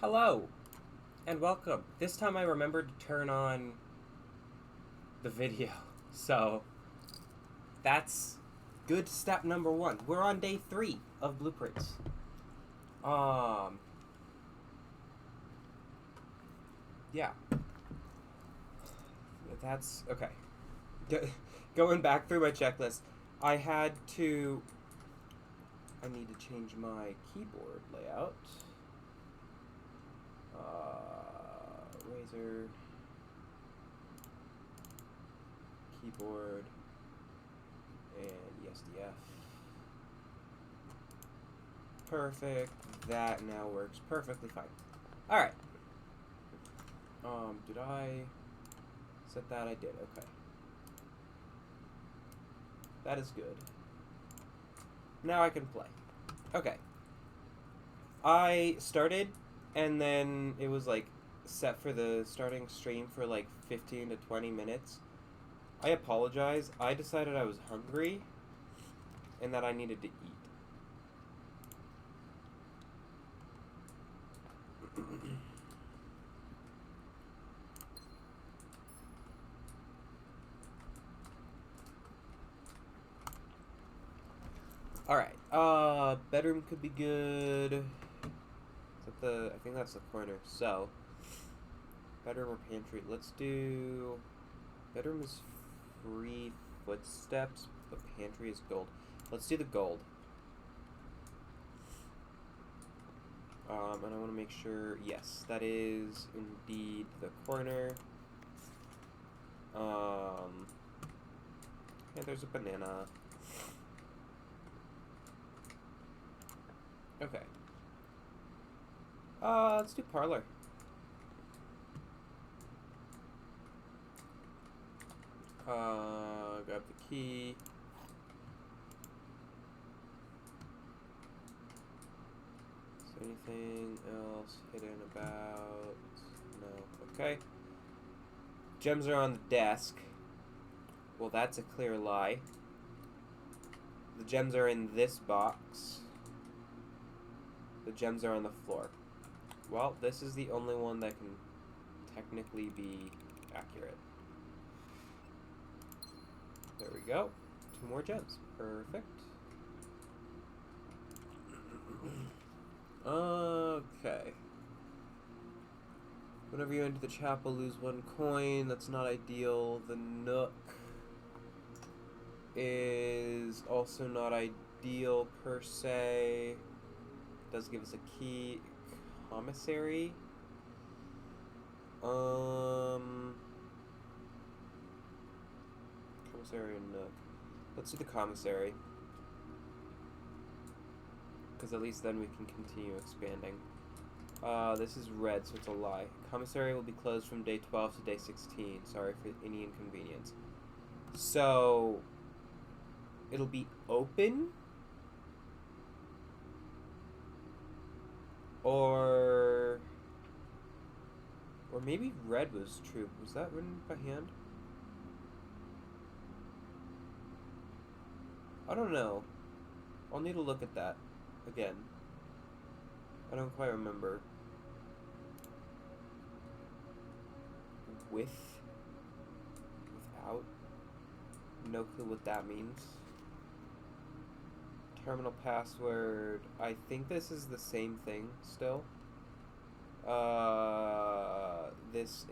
Hello, and welcome. This time I remembered to turn on the video, so that's good step number one. We're on day 3 of Blueprints. Yeah. That's okay. Going back through my checklist, I need to change my keyboard layout. Razer keyboard and ESDF. Perfect. That now works perfectly fine. All right. Did I set that? I did. Okay. That is good. Now I can play. Okay. I started, and then it was like set for the starting stream for like 15 to 20 minutes. I apologize. I decided I was hungry and that I needed to eat. Alright, bedroom could be good. Is that I think that's the corner. So, bedroom or pantry? Let's do, bedroom is free footsteps, but pantry is gold. Let's do the gold. And I want to make sure, yes, that is indeed the corner. Yeah, there's a banana. Okay. Let's do parlor. Grab the key. Is there anything else hidden about? No. Okay. Gems are on the desk. Well, that's a clear lie. The gems are in this box. The gems are on the floor. Well, this is the only one that can technically be accurate. There we go. 2 more gems. Perfect. Okay. Whenever you enter the chapel, lose 1 coin. That's not ideal. The nook is also not ideal per se. It does give us a key. Commissary. Commissary and nook. Let's do the commissary. Because at least then we can continue expanding. This is red, so it's a lie. Commissary will be closed from day 12 to day 16. Sorry for any inconvenience. So, it'll be open? Or maybe red was true. Was that written by hand? I don't know. I'll need to look at that again. I don't quite remember. Without? No clue what that means. Terminal password. I think this is the same thing still. This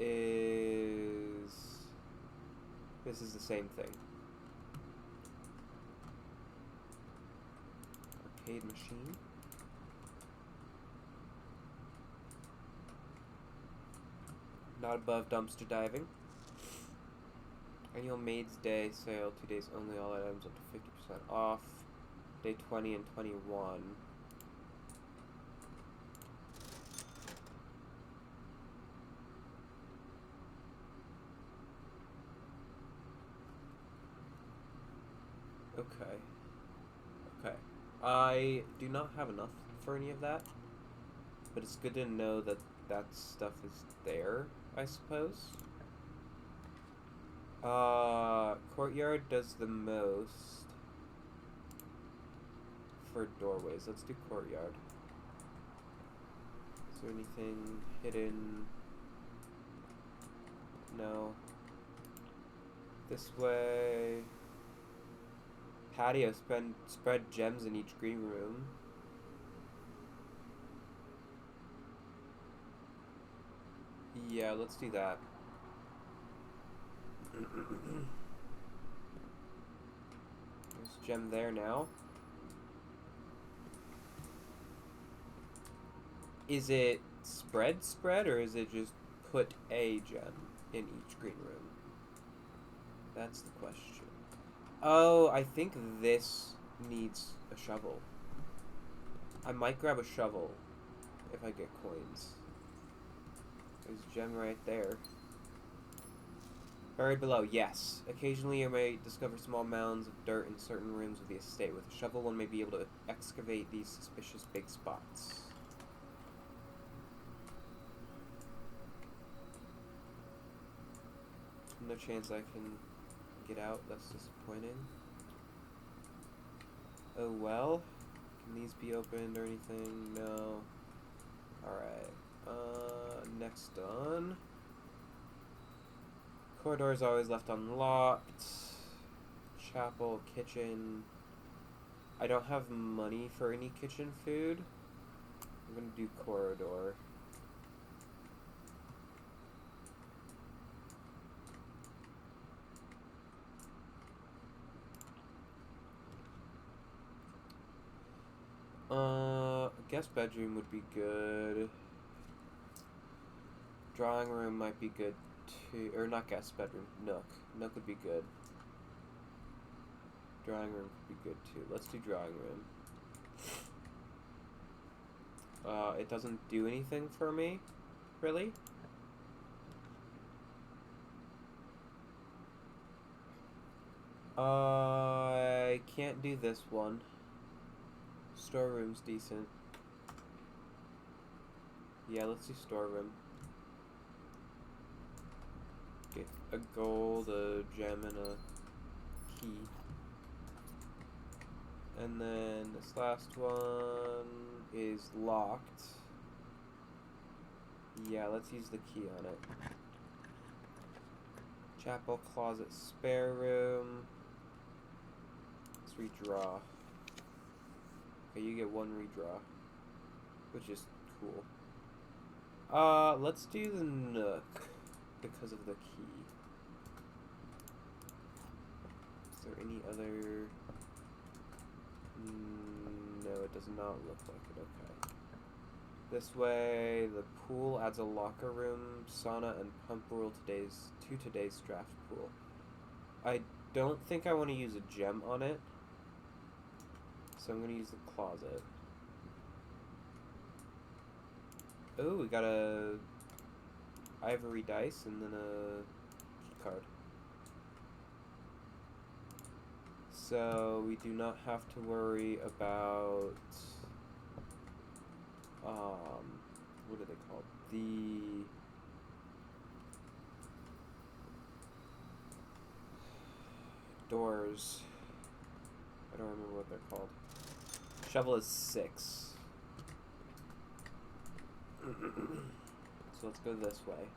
is the same thing. Arcade machine. Not above dumpster diving. Annual Maid's Day sale, 2 days only, all items up to 50% off. Day 20 and 21. Okay. Okay. I do not have enough for any of that, but it's good to know that that stuff is there, I suppose. Courtyard does the most for doorways. Let's do courtyard. Is there anything hidden? No. This way. Patio, spread gems in each green room. Yeah, let's do that. There's a gem there now. Is it spread, or is it just put a gem in each green room? That's the question. Oh, I think this needs a shovel. I might grab a shovel if I get coins. There's a gem right there. Buried below, yes. Occasionally you may discover small mounds of dirt in certain rooms of the estate. With a shovel, one may be able to excavate these suspicious big spots. No chance I can get out. That's disappointing. Oh well. Can these be opened or anything? No. Alright. Next on. Corridor is always left unlocked. Chapel, kitchen. I don't have money for any kitchen food. I'm gonna do corridor. Guest bedroom would be good. Drawing room might be good too. Or not guest bedroom, nook. Nook would be good. Drawing room could be good too. Let's do drawing room. It doesn't do anything for me, really. I can't do this one. Storeroom's decent. Yeah, let's do storeroom. Get a gold, a gem, and a key. And then this last one is locked. Yeah, let's use the key on it. Chapel, closet, spare room. Let's redraw. Okay, you get one redraw, which is cool. Let's do the nook because of the key. Is there any other? No, it does not look like it. Okay. This way, the pool adds a locker room, sauna, and pump rule to today's draft pool. I don't think I want to use a gem on it, so I'm going to use the closet. Oh, we got a ivory dice and then a key card. So we do not have to worry about what are they called? The doors. I don't remember what they're called. Shovel is 6. So let's go this way.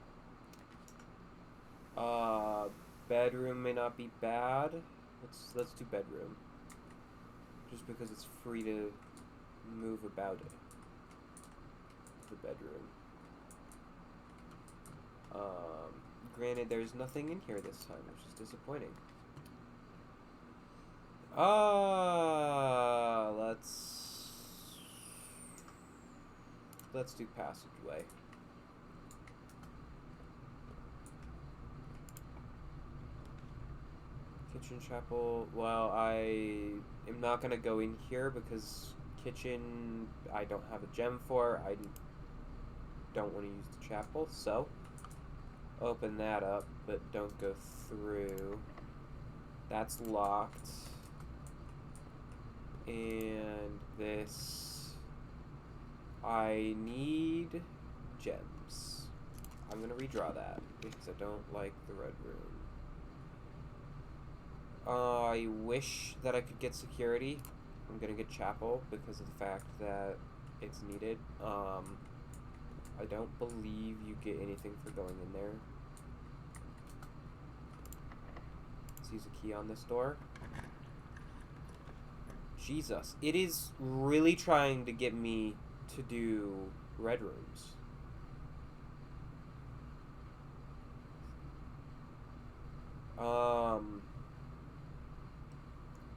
Bedroom may not be bad. Let's do bedroom. Just because it's free to move about it. The bedroom. Granted, there's nothing in here this time, which is disappointing. Let's do passageway. Kitchen, chapel. Well, I am not gonna go in here because kitchen I don't have a gem for. I don't want to use the chapel, so open that up, but don't go through. That's locked. And this, I need gems. I'm gonna redraw that because I don't like the red room. I wish that I could get security. I'm gonna get chapel because of the fact that it's needed. I don't believe you get anything for going in there. Let's use a key on this door. Jesus. It is really trying to get me to do red rooms.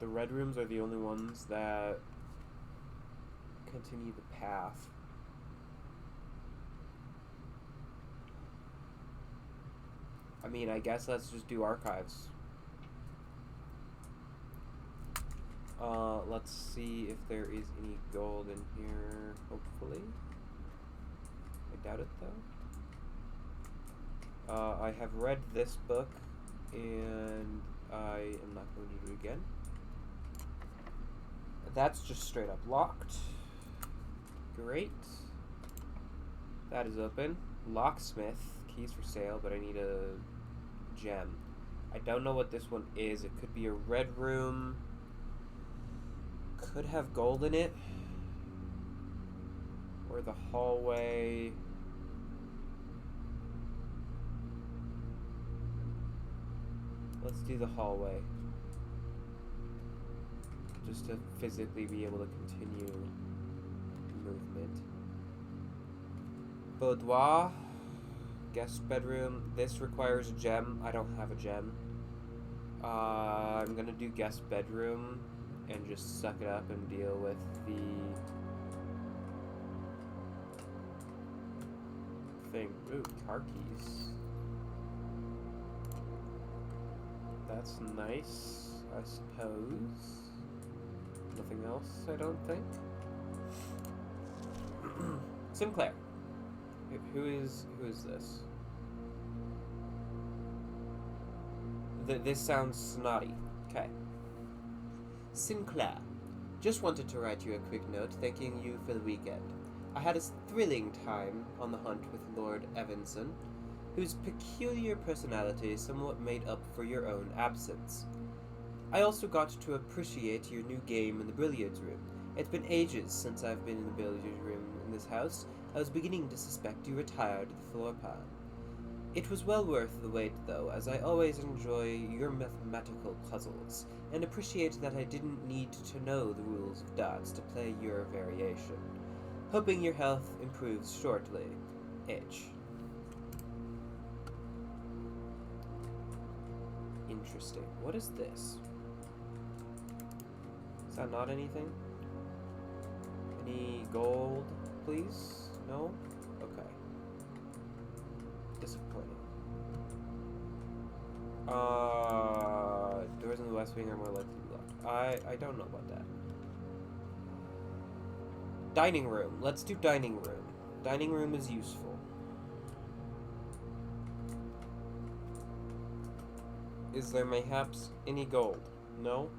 The red rooms are the only ones that continue the path. I mean, I guess let's just do archives. Let's see if there is any gold in here, hopefully. I doubt it, though. I have read this book, and I am not going to do it again. That's just straight up locked. Great. That is open. Locksmith. Keys for sale, but I need a gem. I don't know what this one is. It could be a red room. Could have gold in it. Or the hallway. Let's do the hallway. Just to physically be able to continue movement. Boudoir. Guest bedroom. This requires a gem. I don't have a gem. I'm gonna do guest bedroom and just suck it up and deal with the thing. Ooh, car keys. That's nice, I suppose. Nothing else, I don't think. Sinclair. Who is this? This sounds snotty. Okay. Sinclair. Just wanted to write you a quick note thanking you for the weekend. I had a thrilling time on the hunt with Lord Evanson, whose peculiar personality somewhat made up for your own absence. I also got to appreciate your new game in the billiards room. It's been ages since I've been in the billiards room in this house. I was beginning to suspect you retired the floor pan. It was well worth the wait, though, as I always enjoy your mathematical puzzles, and appreciate that I didn't need to know the rules of darts to play your variation. Hoping your health improves shortly. H. Interesting. What is this? Is that not anything? Any gold, please? No? Okay. Disappointing. Doors in the west wing are more likely to be locked. I don't know about that. Dining room. Let's do dining room. Dining room is useful. Is there mayhaps any gold? No?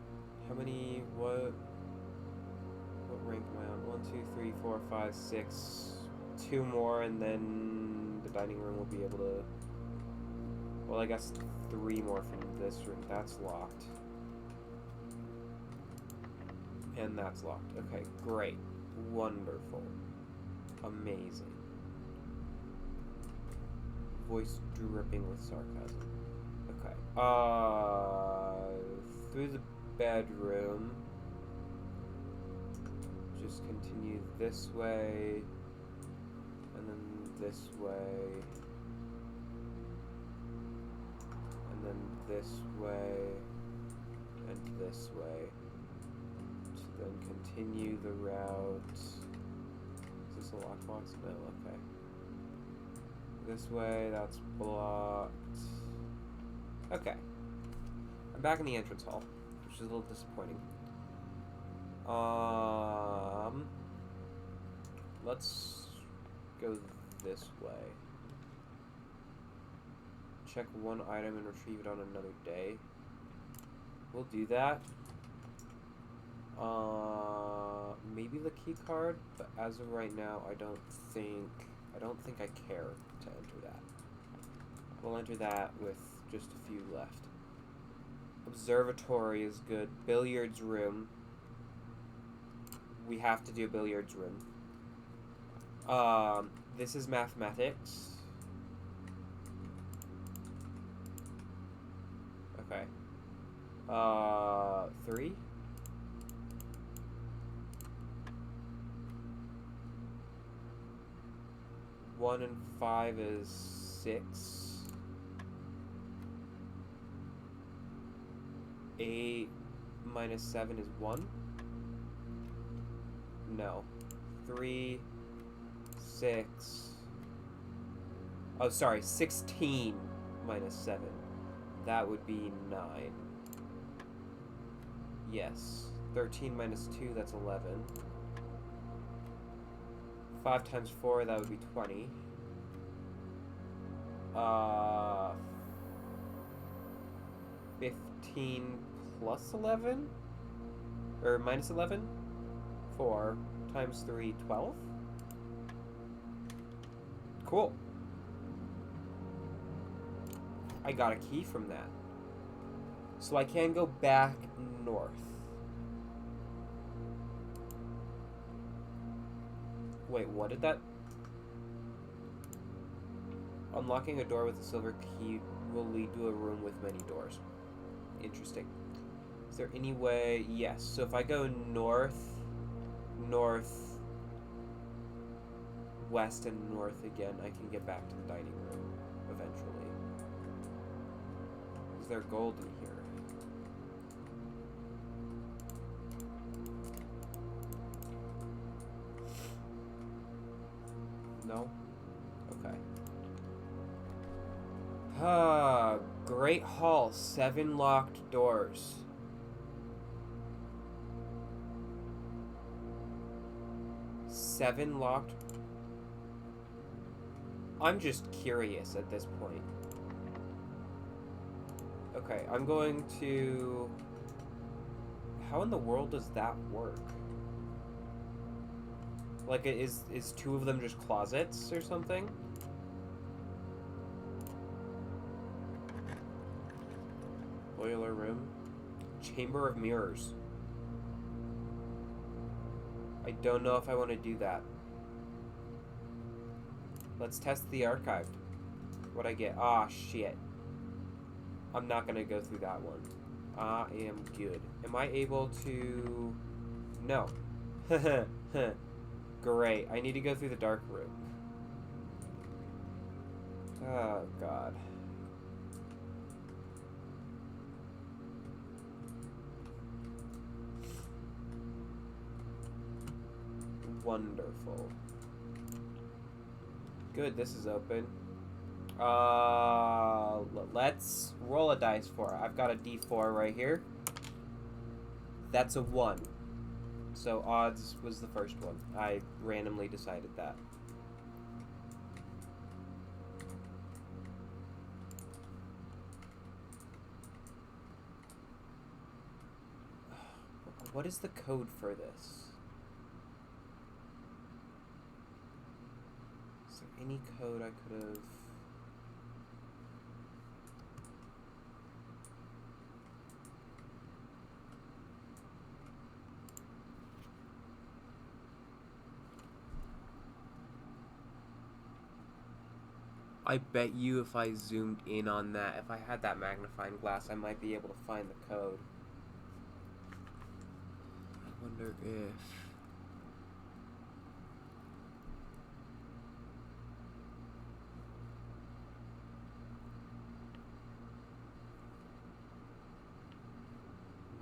How many, what rank am I on? 1, 2, 3, 4, 5, 6. 2 more, and then the dining room will be able to... Well, I guess 3 more from this room. That's locked. And that's locked. Okay, great. Wonderful. Amazing. Voice dripping with sarcasm. Okay. Through the bedroom. Just continue this way. And then this way. And then this way. And this way. To then continue the route. Is this a lockbox? No, okay. This way, that's blocked. Okay. I'm back in the entrance hall, which is a little disappointing. Let's go this way. Check one item and retrieve it on another day. We'll do that. Maybe the key card, but as of right now, I don't think I care to enter that. We'll enter that with just a few left. Observatory is good. Billiards room. We have to do a billiards room. This is mathematics. Okay. 3? One and 5 is 6. 8 minus 7 is 1. No. 3, 6. Oh, sorry. 16 minus 7. That would be 9. Yes. 13 minus 2, that's 11. 5 times 4, that would be 20. 15 plus 11? Or minus 11? 4 times 3, 12? Cool. I got a key from that. So I can go back north. Wait, what did that... Unlocking a door with a silver key will lead to a room with many doors. Interesting. Is there any way... Yes, so if I go north, north, west, and north again, I can get back to the dining room eventually. Is there gold in here? No? Okay. Ah, Great Hall, 7 locked doors. Seven locked... I'm just curious at this point. Okay, I'm going to... How in the world does that work? Like, is 2 of them just closets or something? Boiler room. Chamber of Mirrors. I don't know if I want to do that. Let's test the archived. What'd I get? Ah, shit. I'm not gonna go through that one. I am good. Am I able to... No. Great. I need to go through the dark room. Oh, God. Wonderful. Good, this is open. Let's roll a dice for it. I've got a D4 right here. That's a 1. So odds was the first one. I randomly decided that. What is the code for this? Is there any code I could have... I bet you if I zoomed in on that, if I had that magnifying glass, I might be able to find the code. I wonder if...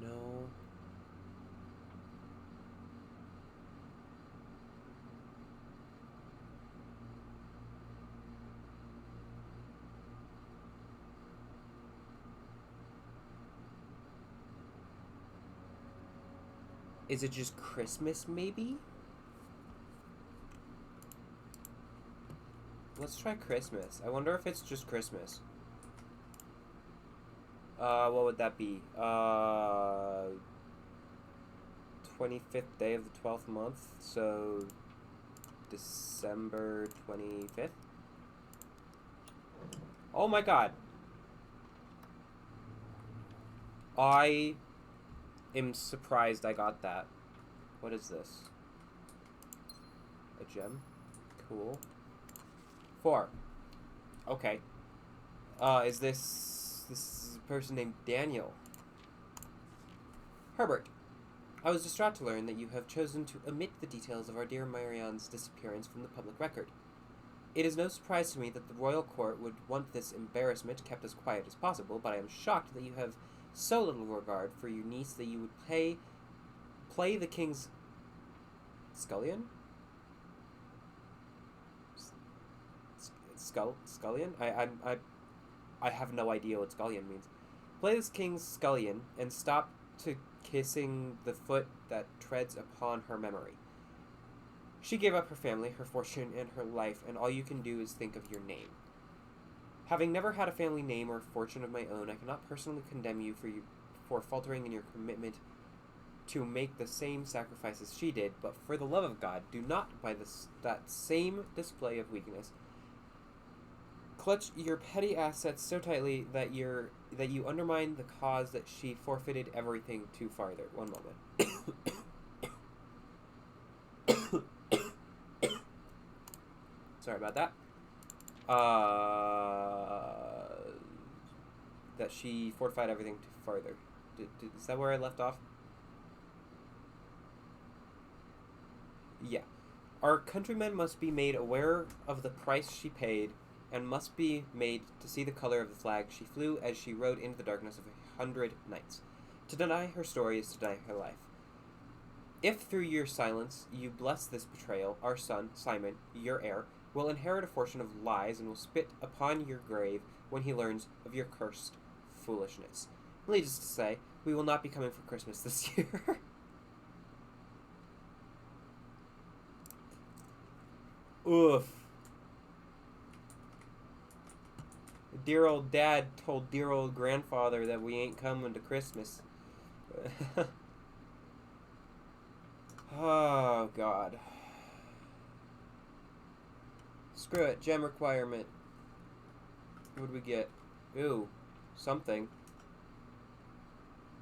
No. Is it just Christmas, maybe? Let's try Christmas. I wonder if it's just Christmas. What would that be? 25th day of the 12th month, so December 25th. Oh my god. I am surprised I got that. What is this? A gem? Cool. 4. Okay. Is this person named Daniel? Herbert, I was distraught to learn that you have chosen to omit the details of our dear Marianne's disappearance from the public record. It is no surprise to me that the royal court would want this embarrassment kept as quiet as possible, but I am shocked that you have so little regard for your niece that you would play the king's scullion? Scullion? I have no idea what scullion means. Play this king's scullion and stop to kissing the foot that treads upon her memory. She gave up her family, her fortune, and her life, and all you can do is think of your name. Having never had a family name or fortune of my own, I cannot personally condemn you for faltering in your commitment to make the same sacrifices she did, but for the love of God, do not, by that same display of weakness, clutch your petty assets so tightly that you undermine the cause that she forfeited everything to farther. One moment. Sorry about that. That she fortified everything to farther. Is that where I left off? Yeah. Our countrymen must be made aware of the price she paid, and must be made to see the color of the flag she flew as she rode into the darkness of 100 nights. To deny her story is to deny her life. If through your silence you bless this betrayal, our son, Simon, your heir, will inherit a fortune of lies and will spit upon your grave when he learns of your cursed foolishness. Needless to say, we will not be coming for Christmas this year. Oof. Dear old dad told dear old grandfather that we ain't coming to Christmas. Oh, God. Screw it. Gem requirement. What do we get? Ooh. Something.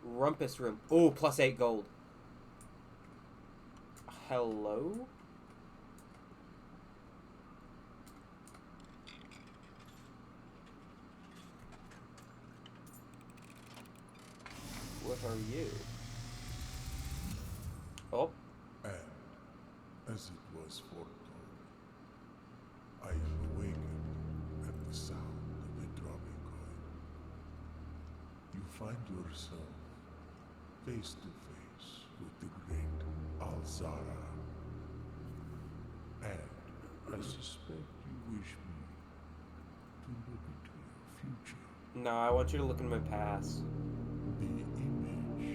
Rumpus room. Ooh, plus 8 gold. Hello? What are you? Oh. And, as it was foretold, I am awakened at the sound of a dropping coin. You find yourself face to face with the great Alzara. And I suspect you wish me to look into your future. No, I want you to look in my past. The image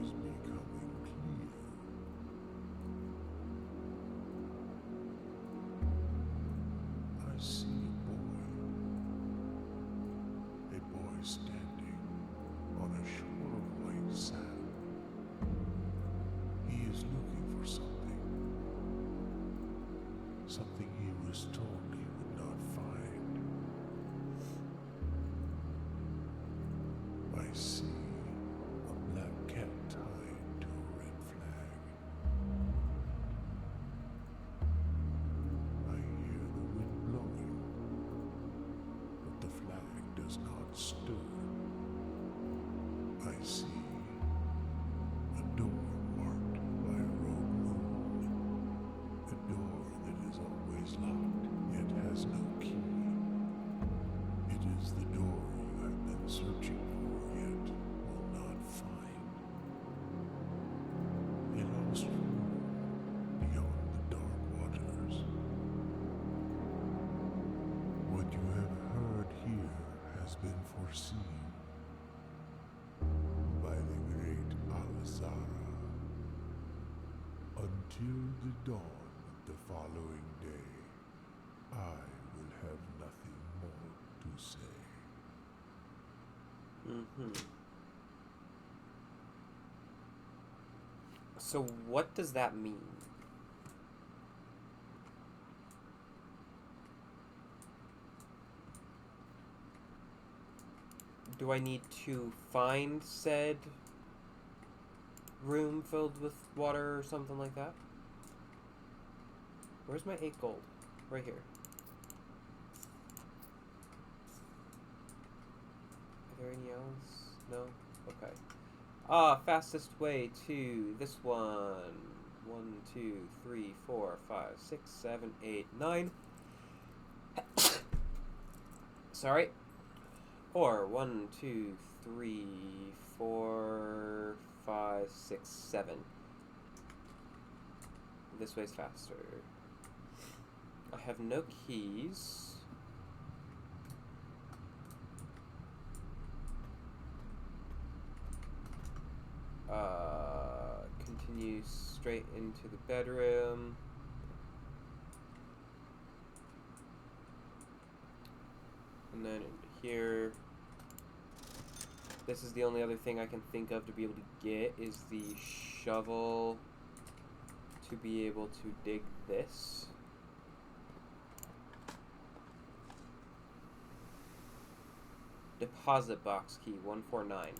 is becoming clear. I see a boy standing on a shore of white sand. He is looking for something he was told he would not find. I see a black cat tied to a red flag. I hear the wind blowing, but the flag does not stir. I see a door marked by a rogue moon, a door that is always locked yet has no key. It is the door you have been searching for yet will not find. A lost room beyond the dark waters. What you have heard here has been foreseen by the great Alzara. Until the dawn of the following day, I will have nothing more to say. So what does that mean? Do I need to find said room filled with water or something like that? Where's my 8 gold? Right here. anything else? No? Okay. Fastest way to this one. 1, 2, 3, 4, 5, 6, 7, 8, 9. Sorry. Or 1, 2, 3, 4, 5, 6, 7. This way's faster. I have no keys. Continue straight into the bedroom. And then into here. This is the only other thing I can think of to be able to get is the shovel to be able to dig this. Deposit box key 149.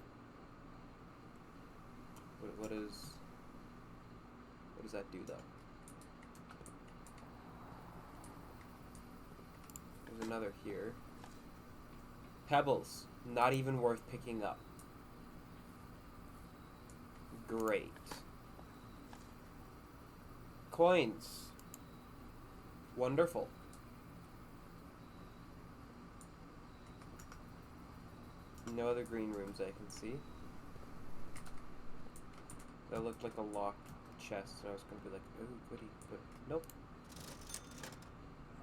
What does that do though? There's another here. Pebbles, not even worth picking up. Great. Coins. Wonderful. No other green rooms I can see. That looked like a locked chest, and I was gonna be like, oh, goody, but nope.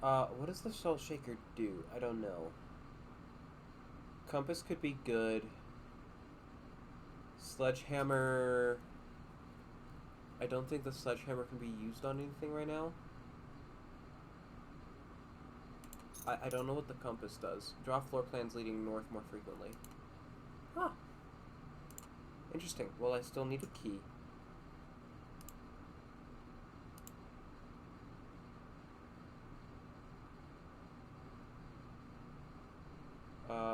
What does the salt shaker do? I don't know. Compass could be good. Sledgehammer... I don't think the sledgehammer can be used on anything right now. I don't know what the compass does. Draw floor plans leading north more frequently. Huh. Interesting. Well, I still need a key.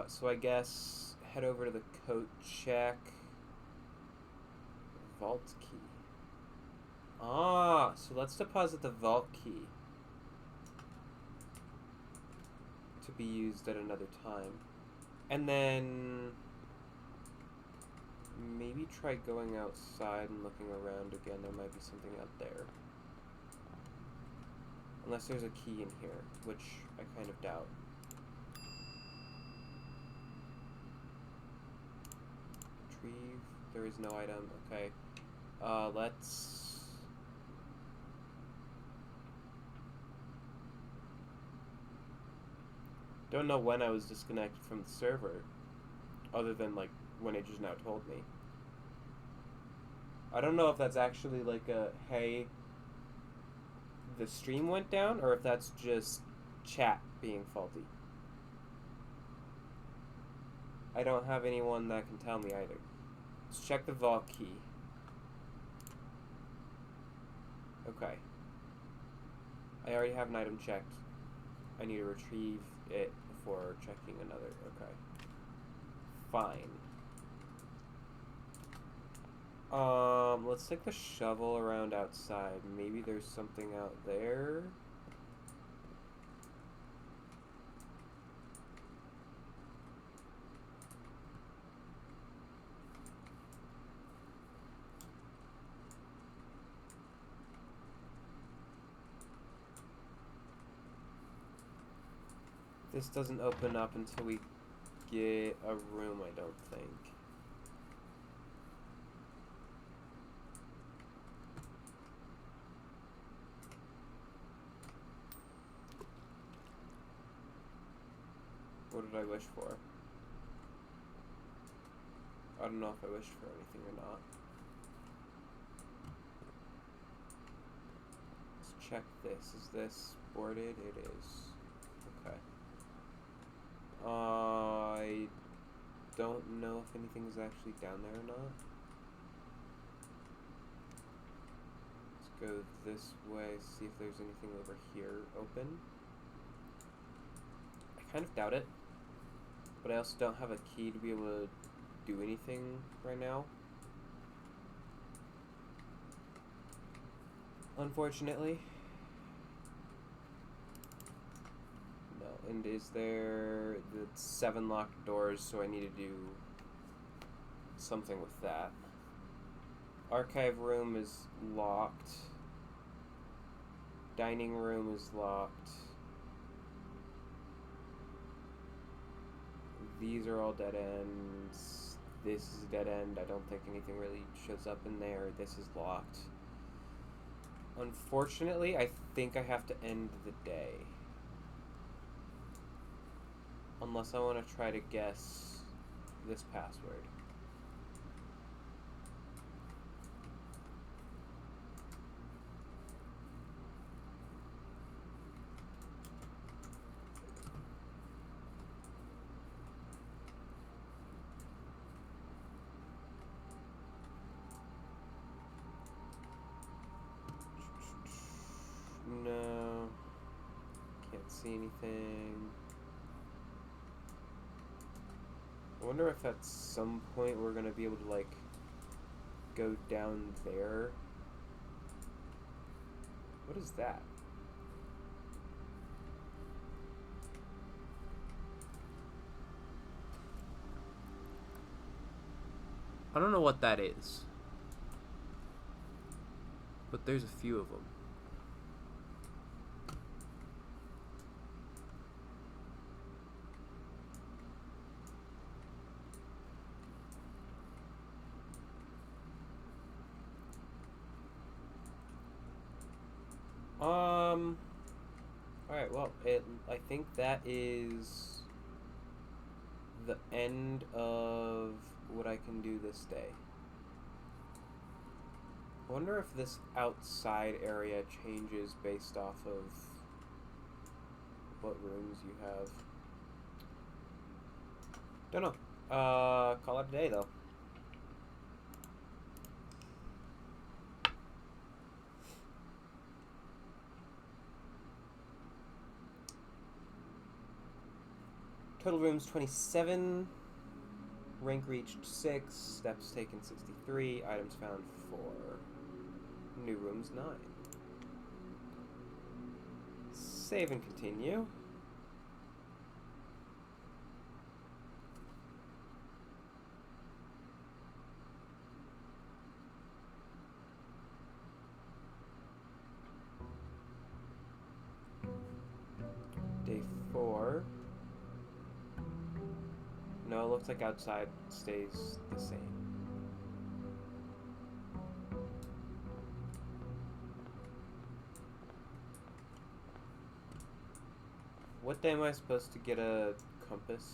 So I guess head over to the coat check. Vault key. Ah, so let's deposit the vault key to be used at another time. And then maybe try going outside and looking around again. There might be something out there. Unless there's a key in here, which I kind of doubt. Retrieve. There is no item. Okay. Let's... Don't know when I was disconnected from the server, other than, like, when it just now told me. I don't know if that's actually, like, a, hey, the stream went down, or if that's just chat being faulty. I don't have anyone that can tell me either. Let's check the vault key. Okay. I already have an item checked. I need to retrieve it before checking another. Okay. Fine. Let's take the shovel around outside. Maybe there's something out there. This doesn't open up until we get a room, I don't think. What did I wish for? I don't know if I wished for anything or not. Let's check this. Is this boarded? It is. Okay. I don't know if anything is actually down there or not. Let's go this way, see if there's anything over here open. I kind of doubt it, but I also don't have a key to be able to do anything right now. Unfortunately. And is there the 7 locked doors, so I need to do something with that. Archive room is locked. Dining room is locked. These are all dead ends. This is a dead end. I don't think anything really shows up in there. This is locked. Unfortunately, I think I have to end the day. Unless I want to try to guess this password. No. Can't see anything. I wonder if at some point we're gonna be able to, like, go down there. What is that? I don't know what that is. But there's a few of them. Alright, well, I think that is the end of what I can do this day. I wonder if this outside area changes based off of what rooms you have. Don't know. Call it a day, though. Total rooms 27, rank reached 6, steps taken 63, items found 4, new rooms 9. Save and continue. Day 4. No, it looks like outside stays the same. What day am I supposed to get a compass?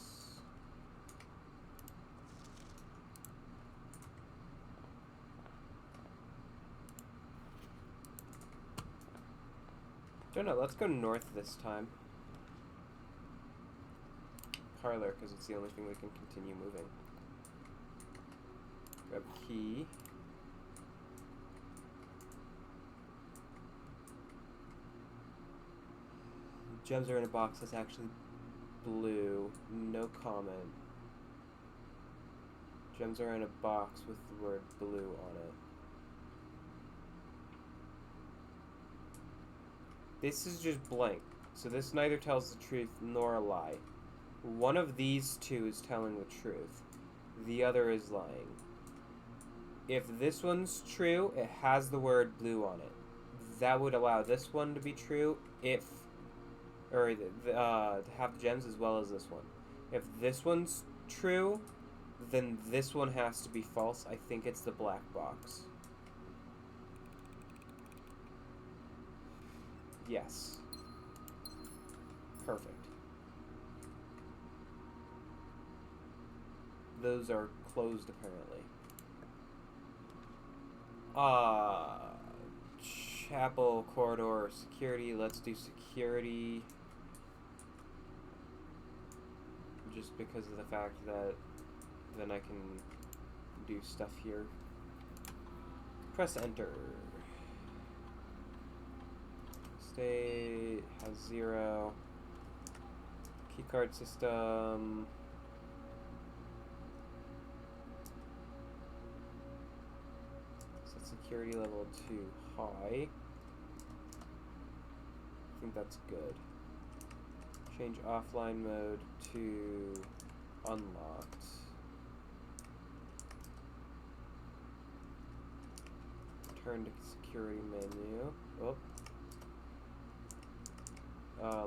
Don't know, let's go north this time. Parlor, because it's the only thing we can continue moving. Grab a key. Gems are in a box that's actually blue. No comment. Gems are in a box with the word blue on it. This is just blank, so this neither tells the truth nor a lie. One of these two is telling the truth. The other is lying. If this one's true, it has the word blue on it. That would allow this one to be true if... or to have the gems as well as this one. If this one's true, then this one has to be false. I think it's the black box. Yes. Perfect. Those are closed, apparently. Chapel, corridor, security. Let's do security. Just because of the fact that then I can do stuff here. Press enter. State has 0. Keycard system. Set security level to high. I think that's good. Change offline mode to unlocked. Return to security menu. Oh.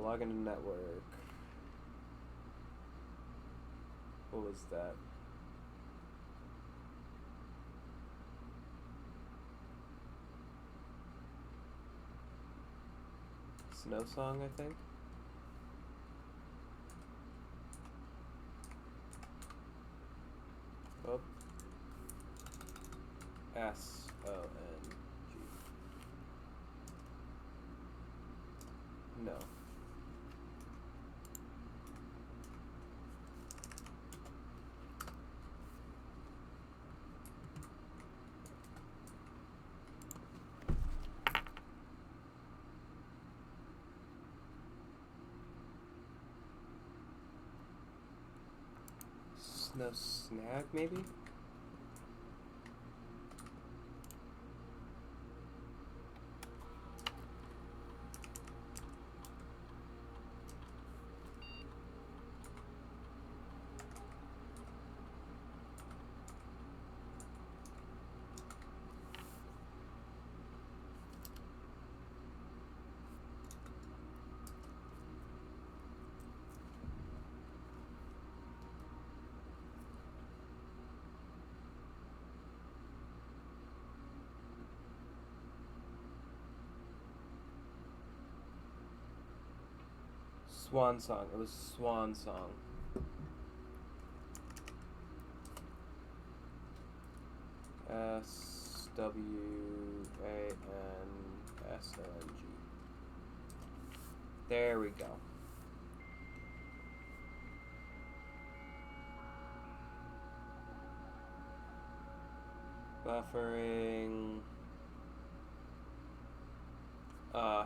Log into network. What was that? Snow Song, I think. Oh. S-O-N-G. No. Snow Snag, maybe? Swan Song. It was Swan Song. S-W-A-N-S-O-N-G. There we go. Buffering.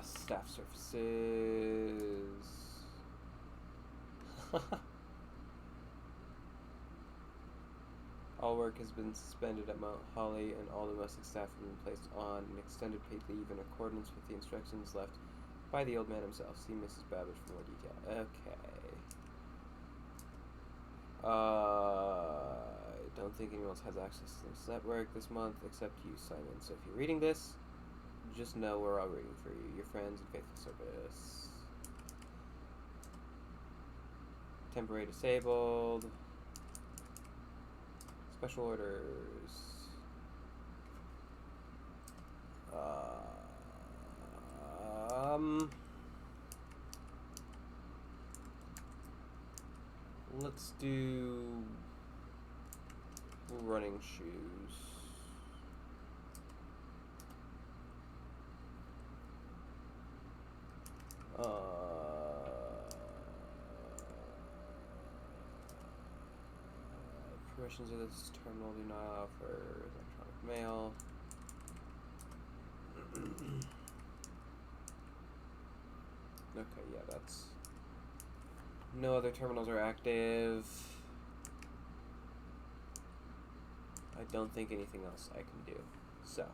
Staff surfaces. All work has been suspended at Mount Holly, and all domestic staff have been placed on an extended paid leave in accordance with the instructions left by the old man himself. See Mrs. Babbage for more detail. Okay. I don't think anyone else has access to this network this month except you, Simon. So if you're reading this, just know we're all rooting for you, your friends and faithful service. Temporary disabled. Special orders. Let's do running shoes. Permissions of this terminal do not offer electronic mail. Okay, yeah, that's... No other terminals are active. I don't think anything else I can do. So.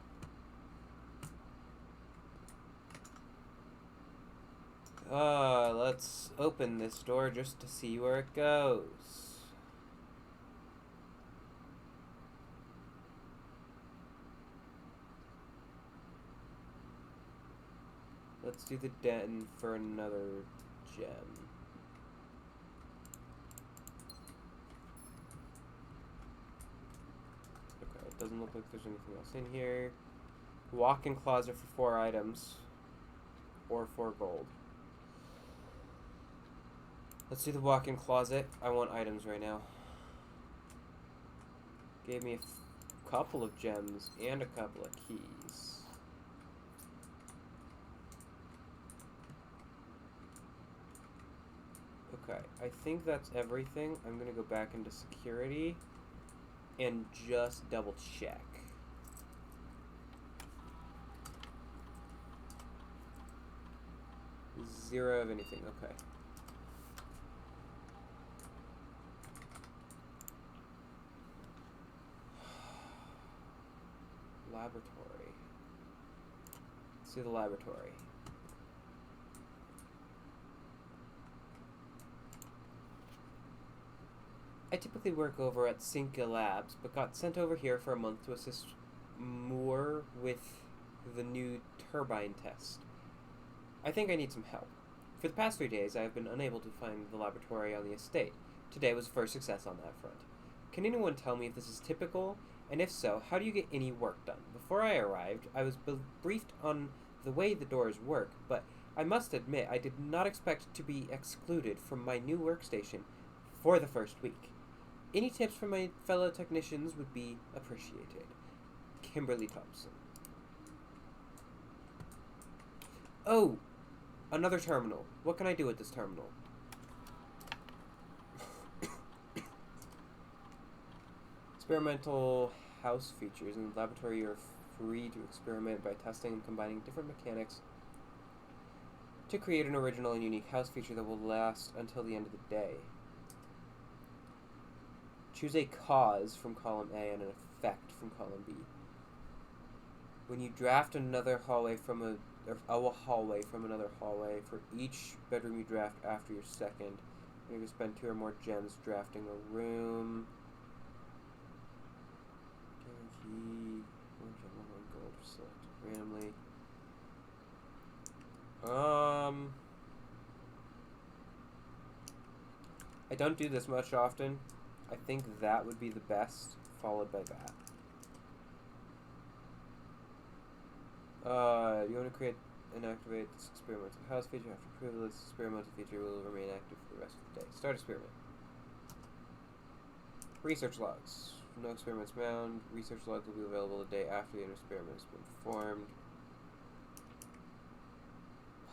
Let's open this door just to see where it goes. Let's do the den for another gem. Okay, it doesn't look like there's anything else in here. Walk-in closet for 4 items. Or 4 gold. Let's do the walk-in closet. I want items right now. Gave me a couple of gems and a couple of keys. Okay, I think that's everything. I'm gonna go back into security and just double check. Zero of anything, okay. Laboratory. Let's do the laboratory. I typically work over at Cinca Labs, but got sent over here for a month to assist more with the new turbine test. I think I need some help. For the past 3 days, I have been unable to find the laboratory on the estate. Today was the first success on that front. Can anyone tell me if this is typical? And if so, how do you get any work done? Before I arrived, I was briefed on the way the doors work, but I must admit I did not expect to be excluded from my new workstation for the first week. Any tips from my fellow technicians would be appreciated. Kimberly Thompson. Oh! Another terminal. What can I do with this terminal? Experimental house features. In the laboratory, you are free to experiment by testing and combining different mechanics to create an original and unique house feature that will last until the end of the day. Choose a cause from column A and an effect from column B. When you draft another hallway from a hallway from another hallway, for each bedroom you draft after your second, you can spend 2 or more gems drafting a room. Guarantee 1 gem, 1 gold selected randomly. I don't do this much often. I think that would be the best, followed by that. You want to create and activate this experimental house feature. After approval, this experimental feature will remain active for the rest of the day. Start experiment. Research logs. No experiments found. Research logs will be available the day after the experiment has been performed.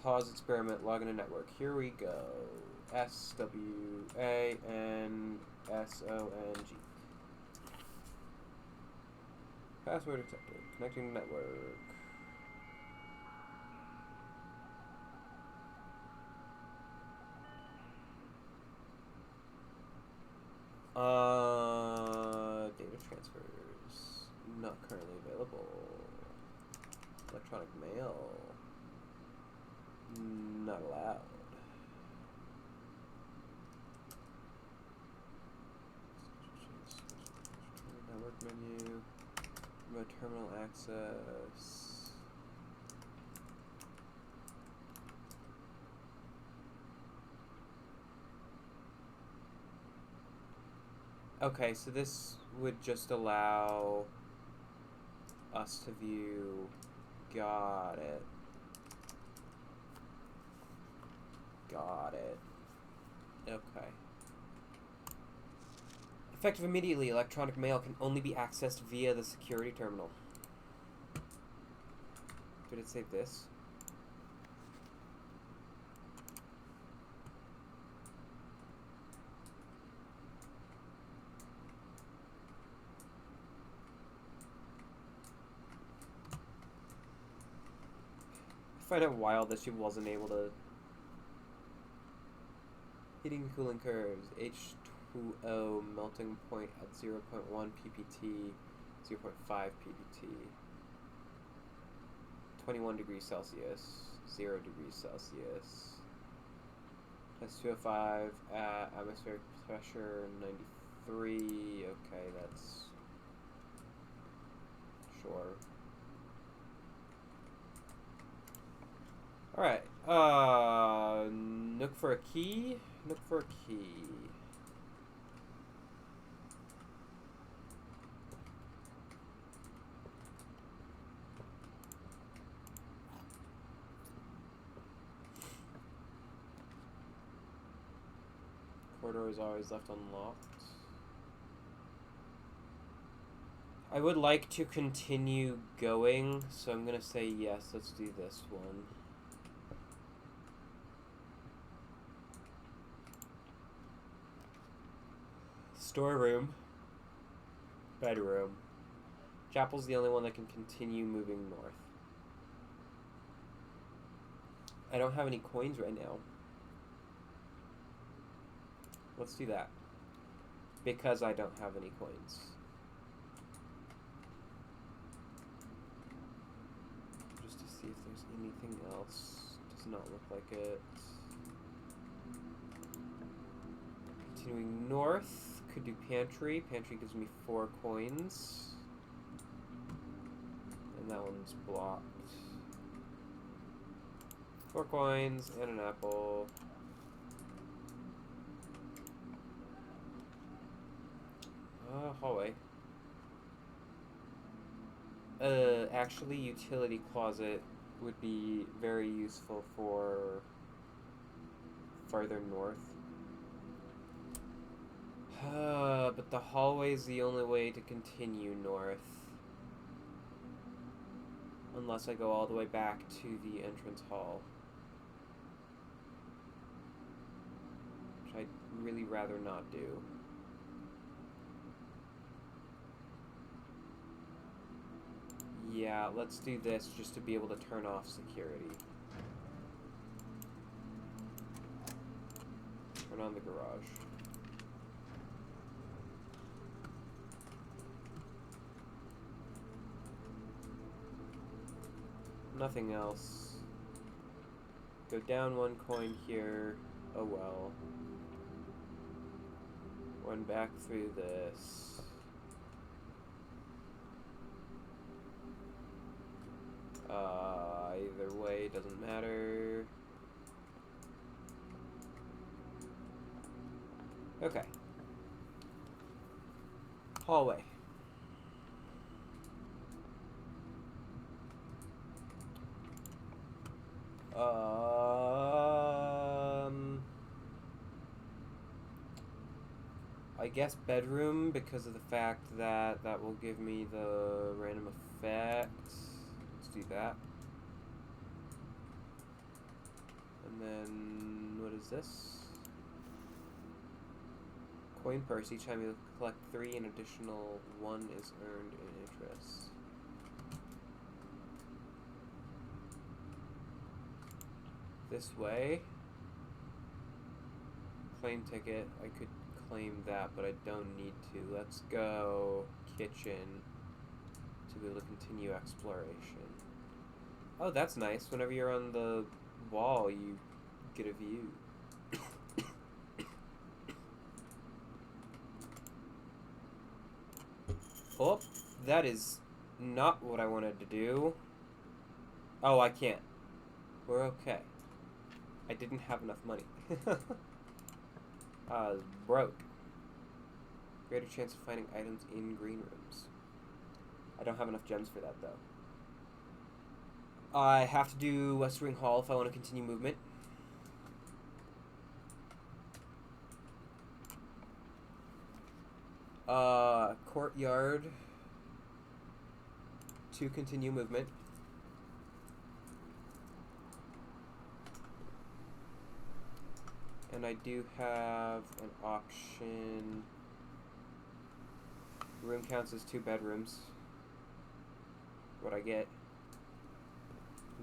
Pause experiment. Log in a network. Here we go. SWANSONG. Password accepted. Connecting network. Data transfers. Not currently available. Electronic mail. Not allowed. Network menu. Remote terminal access. Okay, so this would just allow us to view. Got it. Got it. Okay. Effective immediately, electronic mail can only be accessed via the security terminal. Did it save this? I find it wild that she wasn't able to. Heating and cooling curves. H2O melting point at 0.1 ppt, 0.5 ppt. 21 degrees Celsius, 0 degrees Celsius. That's 205 at atmospheric pressure 93. Okay, that's sure. Alright, look for a key. Look for a key. Corridor is always left unlocked. I would like to continue going, so I'm gonna say yes, let's do this one. Storeroom. Bedroom. Chapel's the only one that can continue moving north. I don't have any coins right now. Let's do that. Because I don't have any coins. Just to see if there's anything else. Does not look like it. Continuing north. Could do pantry. Pantry gives me 4 coins. And that one's blocked. 4 coins and an apple. Hallway. Actually, utility closet would be very useful for farther north. But the hallway is the only way to continue north. Unless I go all the way back to the entrance hall. Which I'd really rather not do. Yeah, let's do this just to be able to turn off security. Turn on the garage. Nothing else. Go down 1 coin here. Oh well. Run back through this. Either way, doesn't matter. Okay. Hallway. I guess bedroom, because of the fact that that will give me the random effect. Let's do that. And then, what is this? Coin purse. Each time you collect 3, an additional 1 is earned in interest. This way. Claim ticket. I could claim that, but I don't need to. Let's go kitchen to be able to continue exploration. Oh, that's nice. Whenever you're on the wall, you get a view. Oh, that is not what I wanted to do. Oh, I can't. We're okay. I didn't have enough money. I was broke. Greater chance of finding items in green rooms. I don't have enough gems for that, though. I have to do West Ring Hall if I want to continue movement. Courtyard to continue movement. And I do have an option. Room counts as 2 bedrooms. What I get?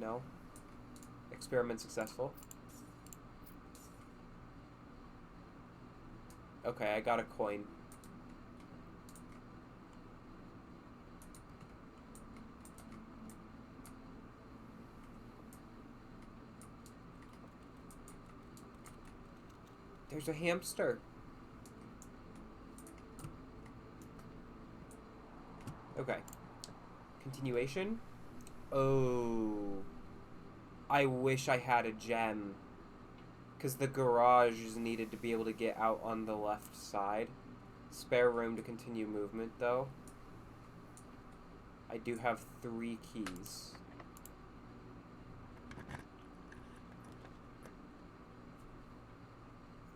No. Experiment successful. Okay, I got a coin. There's a hamster. Okay. Continuation. Oh. I wish I had a gem. Because the garage is needed to be able to get out on the left side. Spare room to continue movement, though. I do have 3 keys.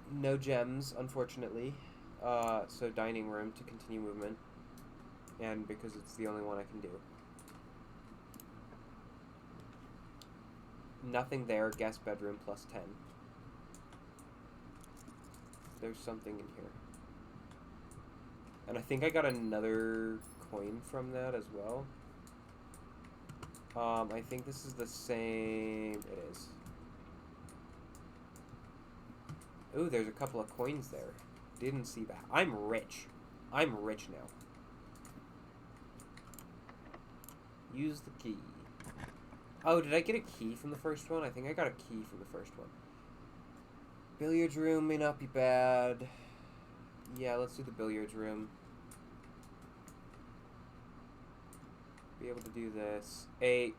No gems, unfortunately. So dining room to continue movement. And because it's the only one I can do. Nothing there, guest bedroom plus 10. There's something in here. And I think I got another coin from that as well. I think this is the same. It is. Ooh, there's a couple of coins there. Didn't see that. I'm rich. I'm rich now. Use the key. Oh, did I get a key from the first one? I think I got a key from the first one. Billiards room may not be bad. Yeah, let's do the billiards room. Be able to do this. 8.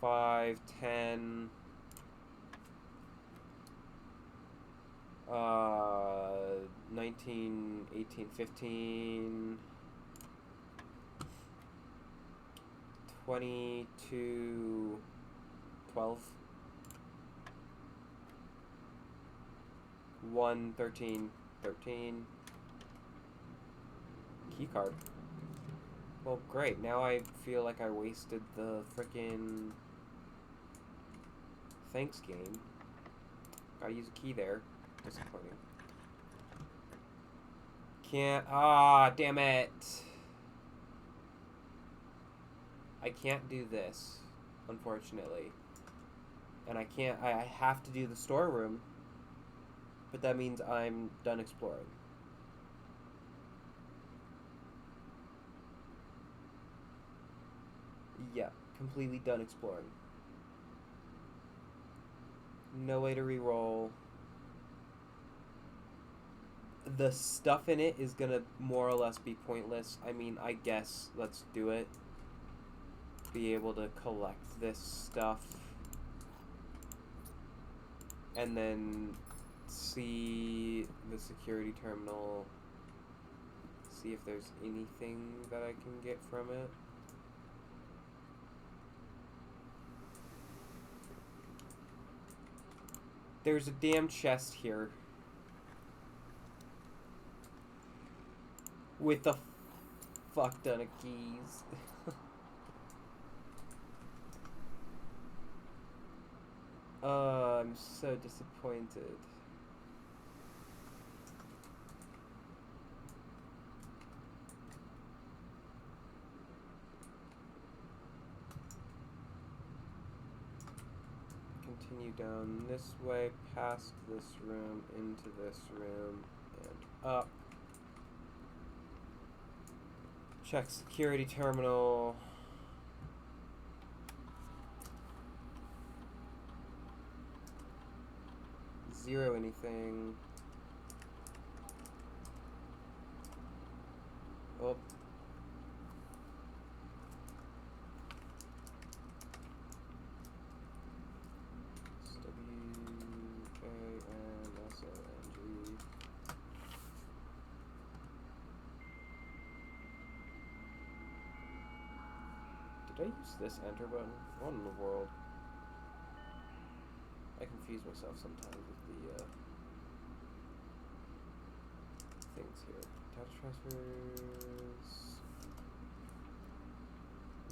5, 10. 19, 18, 15. 22, 12. 1, 13, 13. Keycard. Well, great. Now I feel like I wasted the frickin' thanks game. Gotta use a key there. Disappointing. Can't. Ah, damn it. I can't do this, unfortunately. And I can't. I have to do the storeroom. But that means I'm done exploring. Yeah, completely done exploring. No way to re-roll. The stuff in it is gonna more or less be pointless. I mean, I guess let's do it. Be able to collect this stuff. And then see the security terminal. See if there's anything that I can get from it. There's a damn chest here. With a fuck ton of keys. I'm so disappointed. Continue down this way, past this room, into this room, and up. Check security terminal. Zero anything. Oh. WKNSONG. Did I use this enter button? What in the world? I confuse myself sometimes with the things here. Data transfers.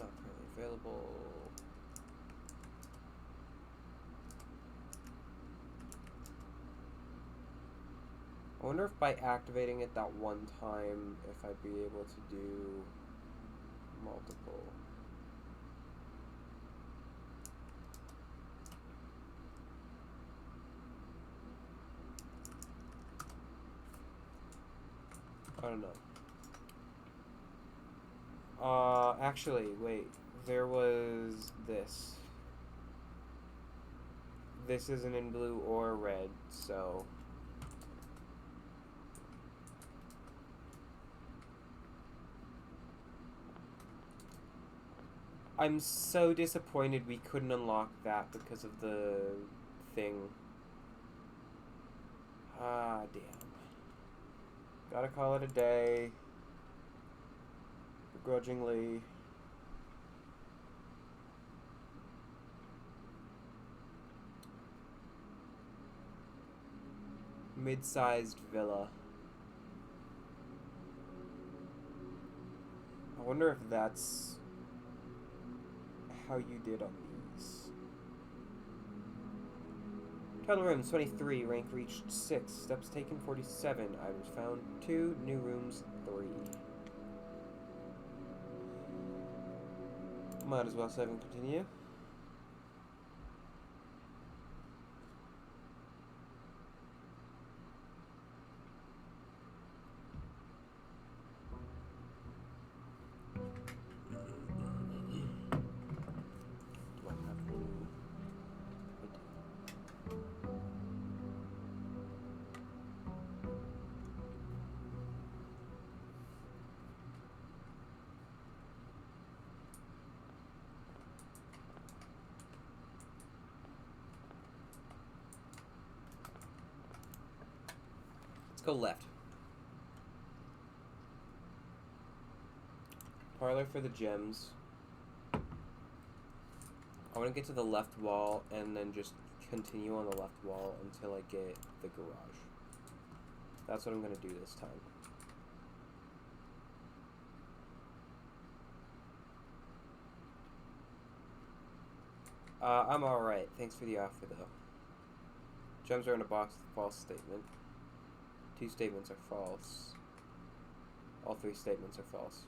Not currently available. I wonder if by activating it that one time, if I'd be able to do multiple. I don't know. Actually, wait. There was this. This isn't in blue or red, so... I'm so disappointed we couldn't unlock that because of the thing. Ah, damn. Gotta call it a day. Begrudgingly. Mid-sized villa. I wonder if that's how you did on these. Total rooms 23, rank reached 6, steps taken 47, items found 2, new rooms 3. Might as well save and continue. go left. Parlor for the gems. I want to get to the left wall and then just continue on the left wall until I get the garage. That's what I'm going to do this time. I'm alright. Thanks for the offer, though. Gems are in a box with a false statement. 2 statements are false. All 3 statements are false.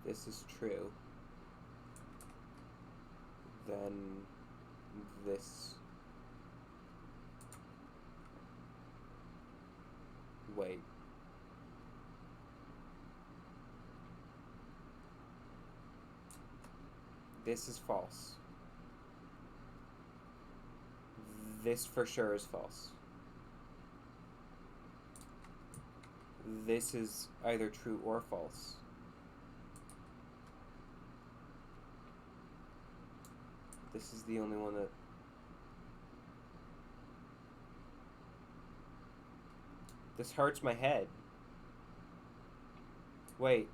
This is true. Then this... Wait. This is false. This for sure is false. This is either true or false. This is the only one that... This hurts my head. Wait.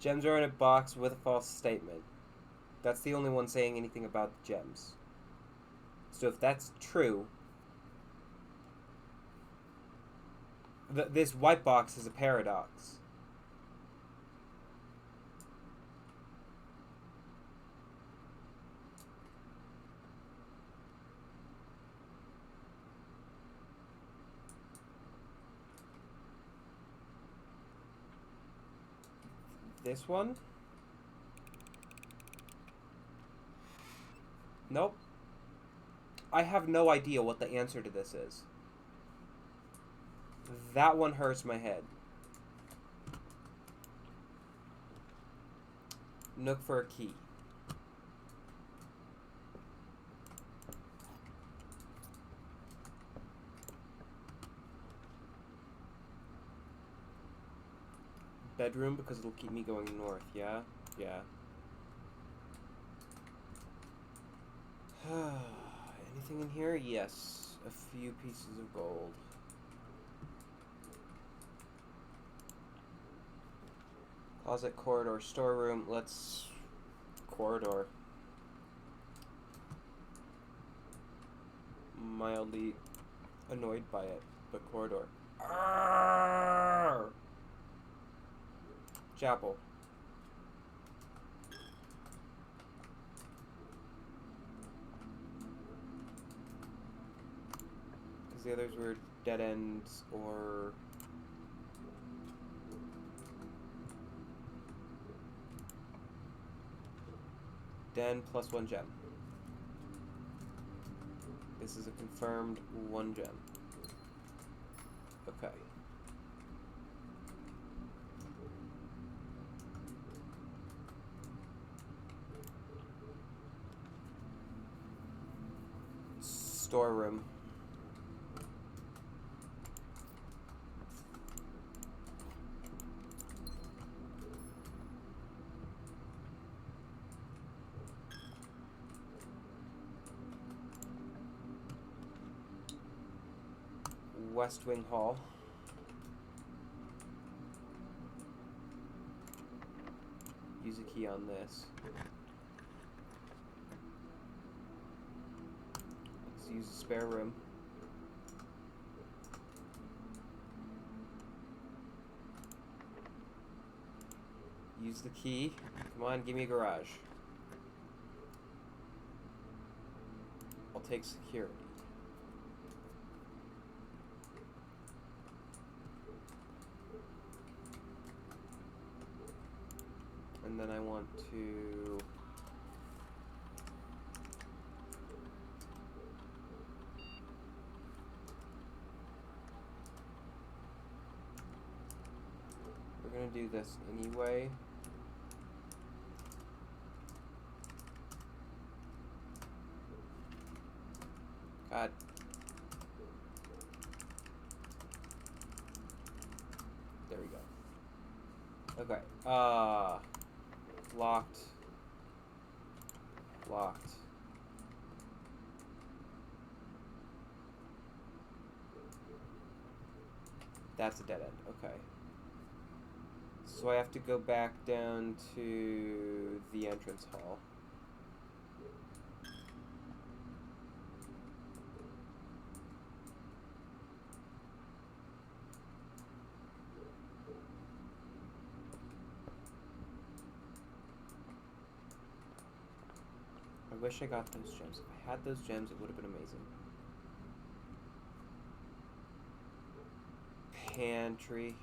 Gems are in a box with a false statement. That's the only one saying anything about the gems. So if that's true... this white box is a paradox. This one? Nope. I have no idea what the answer to this is. That one hurts my head. Look for a key. Bedroom, because it'll keep me going north, yeah? Yeah. Anything in here? Yes. A few pieces of gold. Closet, corridor, storeroom. Let's... corridor. Mildly annoyed by it, but corridor. Arrgh! Chapel. Because the others were dead ends or... Den plus 1 gem. This is a confirmed 1 gem. Okay. Storeroom. West Wing Hall. Use a key on this. Let's use a spare room. Use the key. Come on, give me a garage. I'll take security. And then I want to... we're gonna do this anyway. God. There we go. Okay. Locked. Locked. That's a dead end. Okay. So I have to go back down to the entrance hall. I wish I got those gems. If I had those gems, it would have been amazing. Pantry.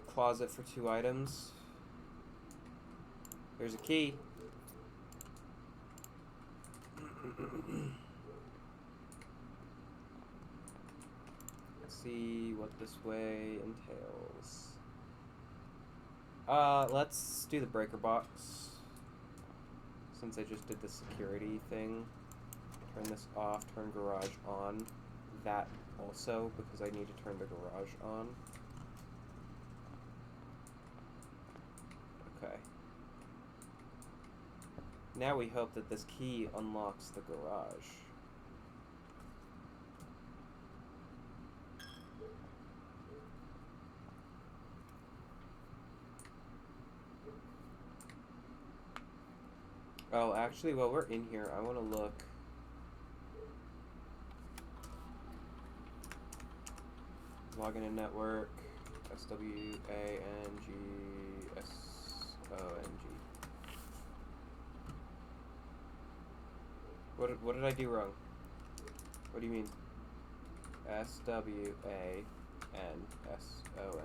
Closet for 2 items. There's a key. Let's see what this way entails. Let's do the breaker box. Since I just did the security thing. Turn this off, turn garage on. That also, because I need to turn the garage on. Okay. Now we hope that this key unlocks the garage. Oh, actually, while we're in here, I want to look. Login in network. SWANG SONG. What did I do wrong? What do you mean? SWANG SONG.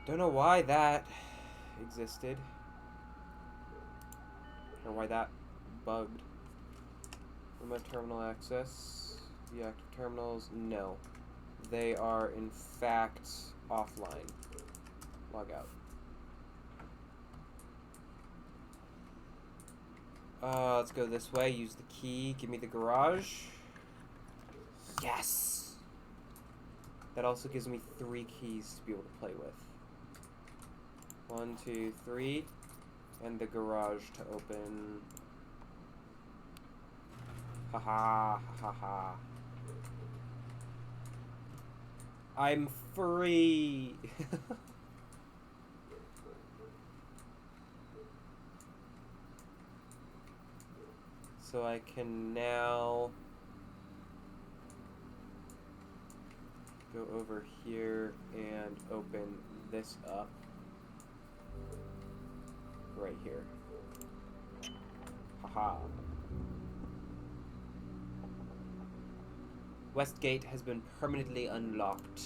Don't know why that existed. Or why that bugged. Remote terminal access. The active terminals, no. They are in fact offline. Log out. Let's go this way. Use the key. Give me the garage. Yes! That also gives me 3 keys to be able to play with. 1, 2, 3. And the garage to open. Haha, haha. I'm free! So I can now go over here and open this up right here. Haha. Westgate has been permanently unlocked.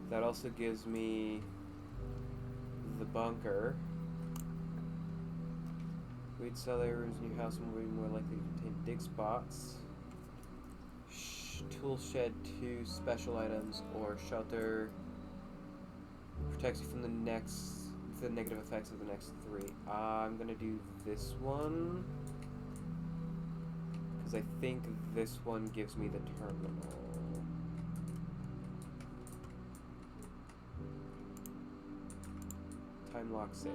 That also gives me the bunker. Weed cellar, rooms in your house will be more likely to contain dig spots. Tool shed 2 special items or shelter protects you from the negative effects of the next 3. I'm gonna do this one because I think this one gives me the terminal. Time lock safe.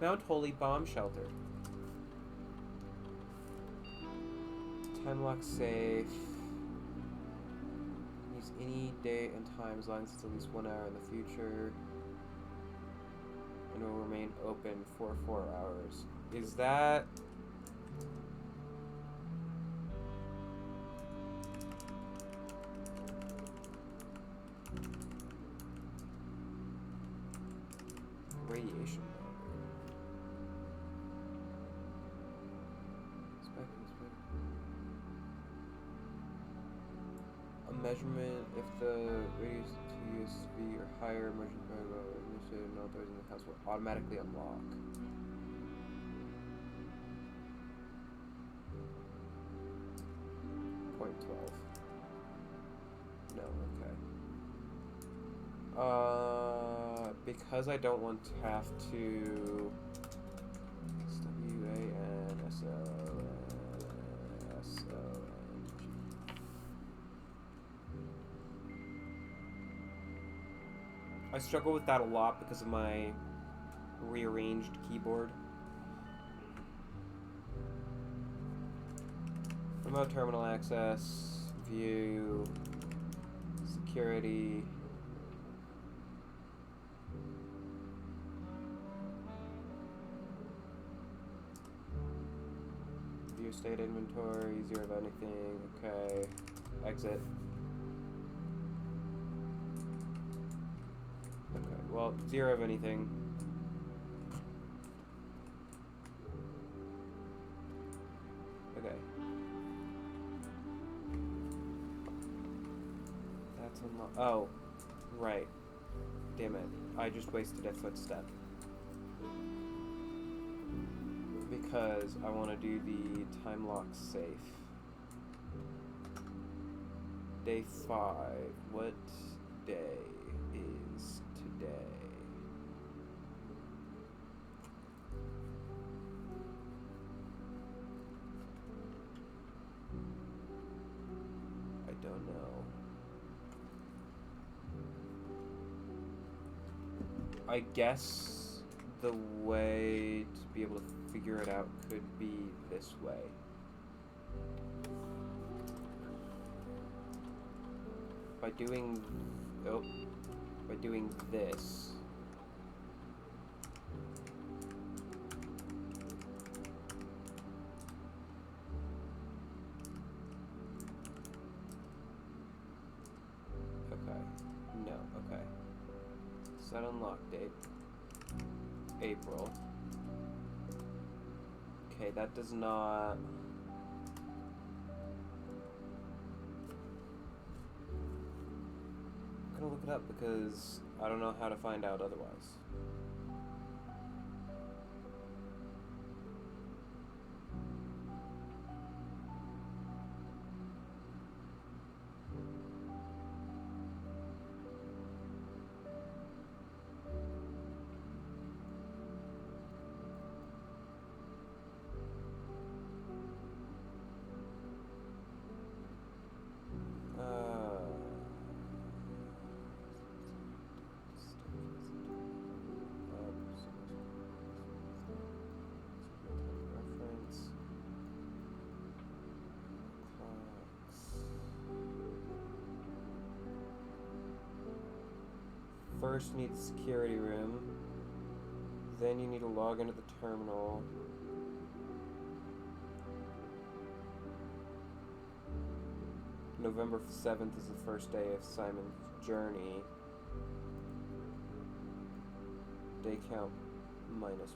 Mount Holy Bomb Shelter. Time lock safe. Use any day and time as long as it's at least 1 hour in the future. And it will remain open for 4 hours. Is that... radiation boundary. A measurement if the radius to USV or higher emergency initiated and authorized in the house will automatically unlock. 0.12. No, okay. Because I don't want to have to I struggle with that a lot because of my rearranged keyboard. Remote terminal access, view, security. View state inventory, 0 of anything, okay. Exit. Okay, well, 0 of anything. Okay. That's unlocked. Oh, right. Damn it. I just wasted a footstep. Because I want to do the time lock safe. Day 5. What day is today? I don't know. I guess the way to be able to figure it out could be this way. By doing this. Okay. No, okay. Set unlock date. April. Okay, that does not... I'm gonna look it up because I don't know how to find out otherwise. First you need the security room, then you need to log into the terminal. November 7th is the first day of Simon's journey. Day count -1.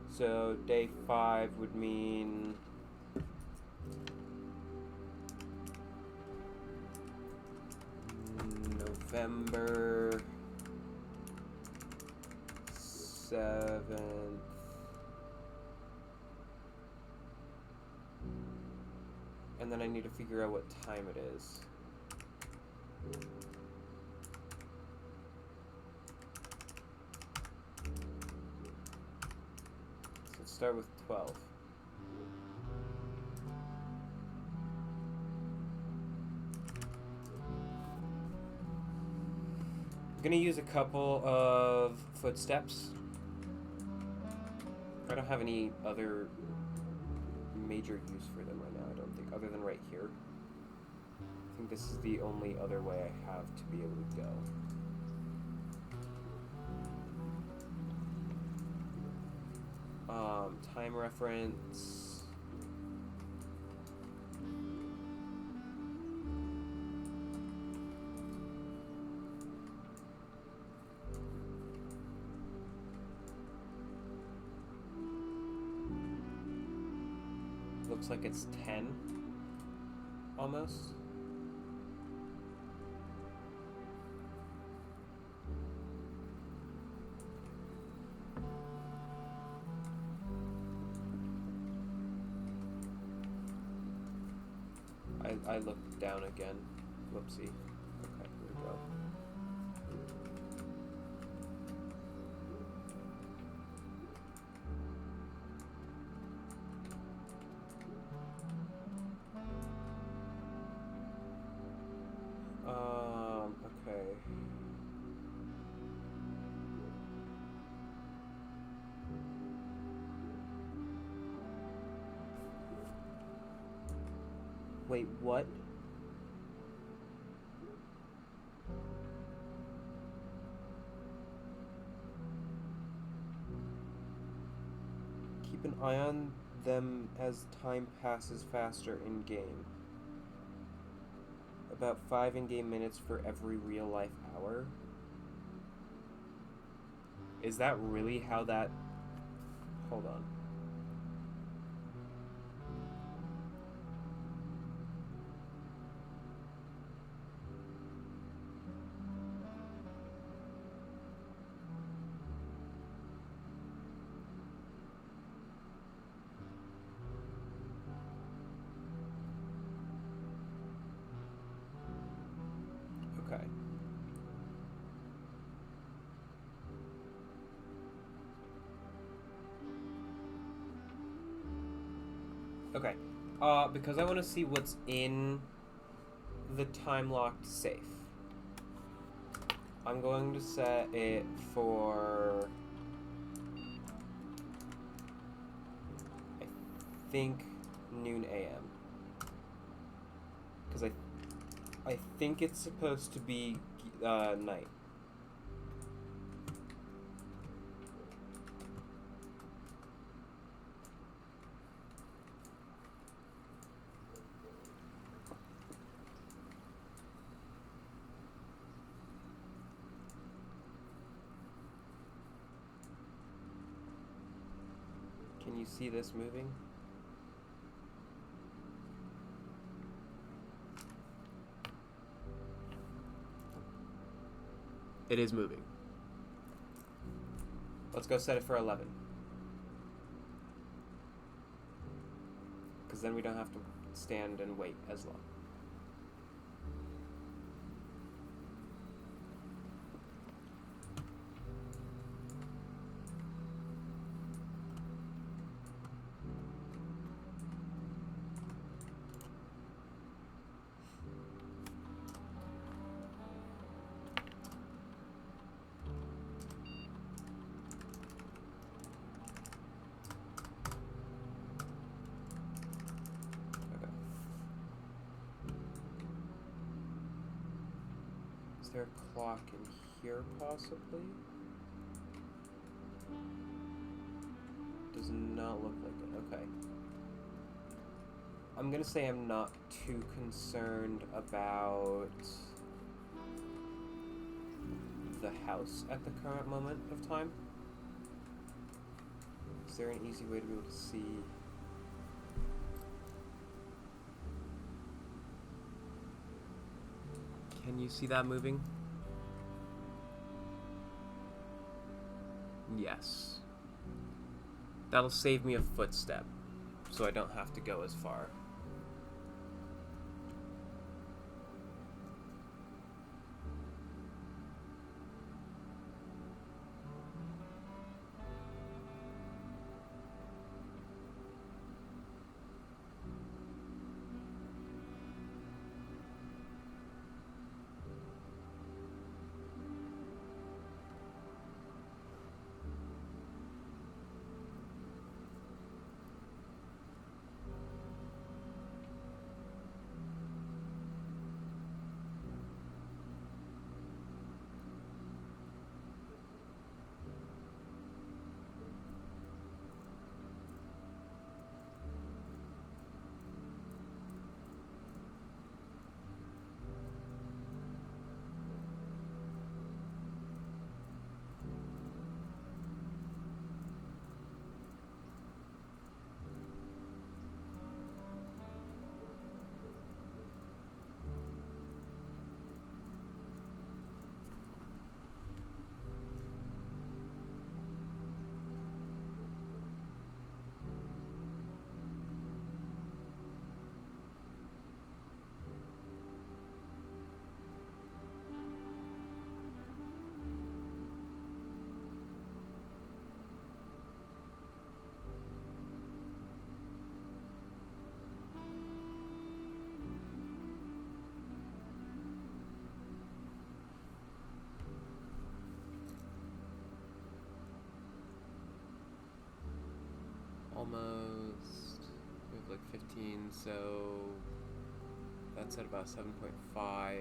So day 5 would mean... November 7th. And then I need to figure out what time it is. So let's start with 12. I'm gonna use a couple of footsteps. I don't have any other major use for them right now, I don't think, other than right here. I think this is the only other way I have to be able to go. Time reference. Looks like it's 10, almost. I looked down again. Whoopsie. Okay, here we go. Okay. Wait, what? Keep an eye on them as time passes faster in-game. About 5 in-game minutes for every real-life hour. Is that really how that... Hold on. Okay. Okay. Because I want to see what's in the time-locked safe. I'm going to set it for... I think noon AM. Because I think it's supposed to be night. Can you see this moving? It is moving. Let's go set it for 11. Because then we don't have to stand and wait as long. Is there a clock in here, possibly? Does not look like it. Okay. I'm gonna say I'm not too concerned about the house at the current moment of time. Is there an easy way to be able to see? Can you see that moving? Yes. That'll save me a footstep, so I don't have to go as far. 15, so that's at about 7.5.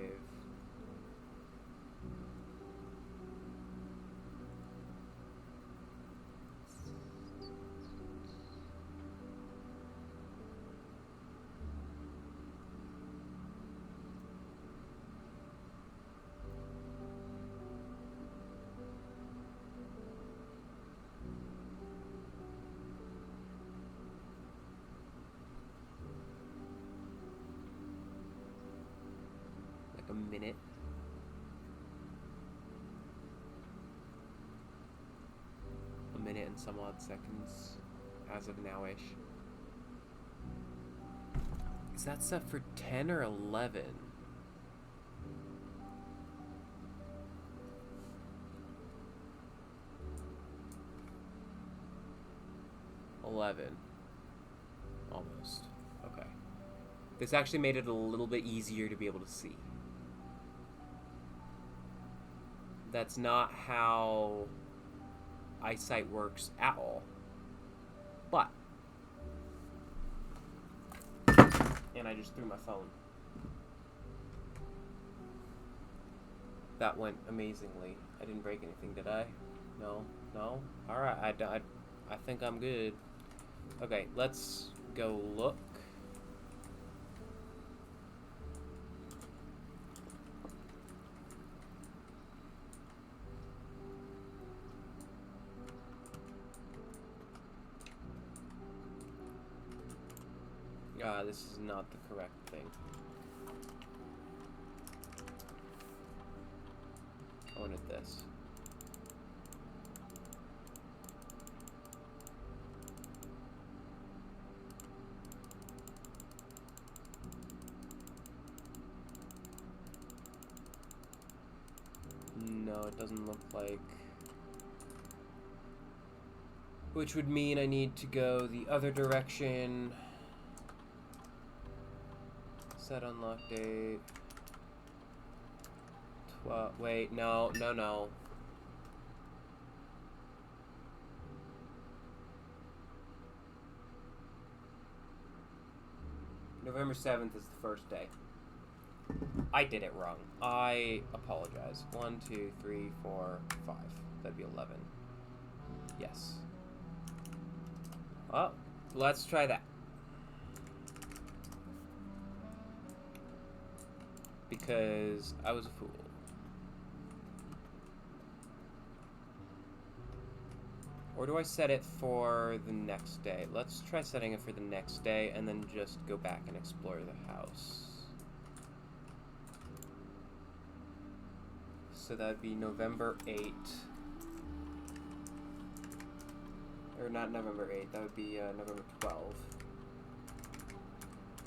A minute. A minute and some odd seconds as of nowish. Is that set for 10 or 11? Almost. Okay. This actually made it a little bit easier to be able to see. That's not how eyesight works at all. But, and I just threw my phone. That went amazingly. I didn't break anything, did I? No? Alright, I think I'm good. Okay, let's go look. This is not the correct thing. I wanted this. No, it doesn't look like... Which would mean I need to go the other direction. Set unlock date. Wait, no. November 7th is the first day. I did it wrong. I apologize. 1, 2, 3, 4, 5. That'd be 11. Yes. Well, let's try that. Because I was a fool. Or do I set it for the next day? Let's try setting it for the next day and then just go back and explore the house. So that'd be November 8th. Or not November 8th, that would be November 12th.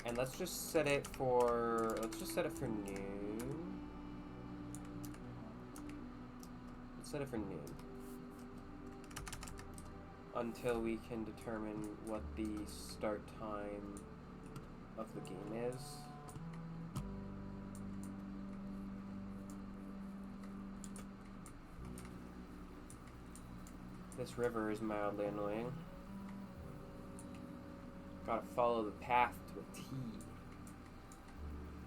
And let's just set it for noon. Let's set it for noon. Until we can determine what the start time of the game is. This river is mildly annoying. Gotta follow the path to a T.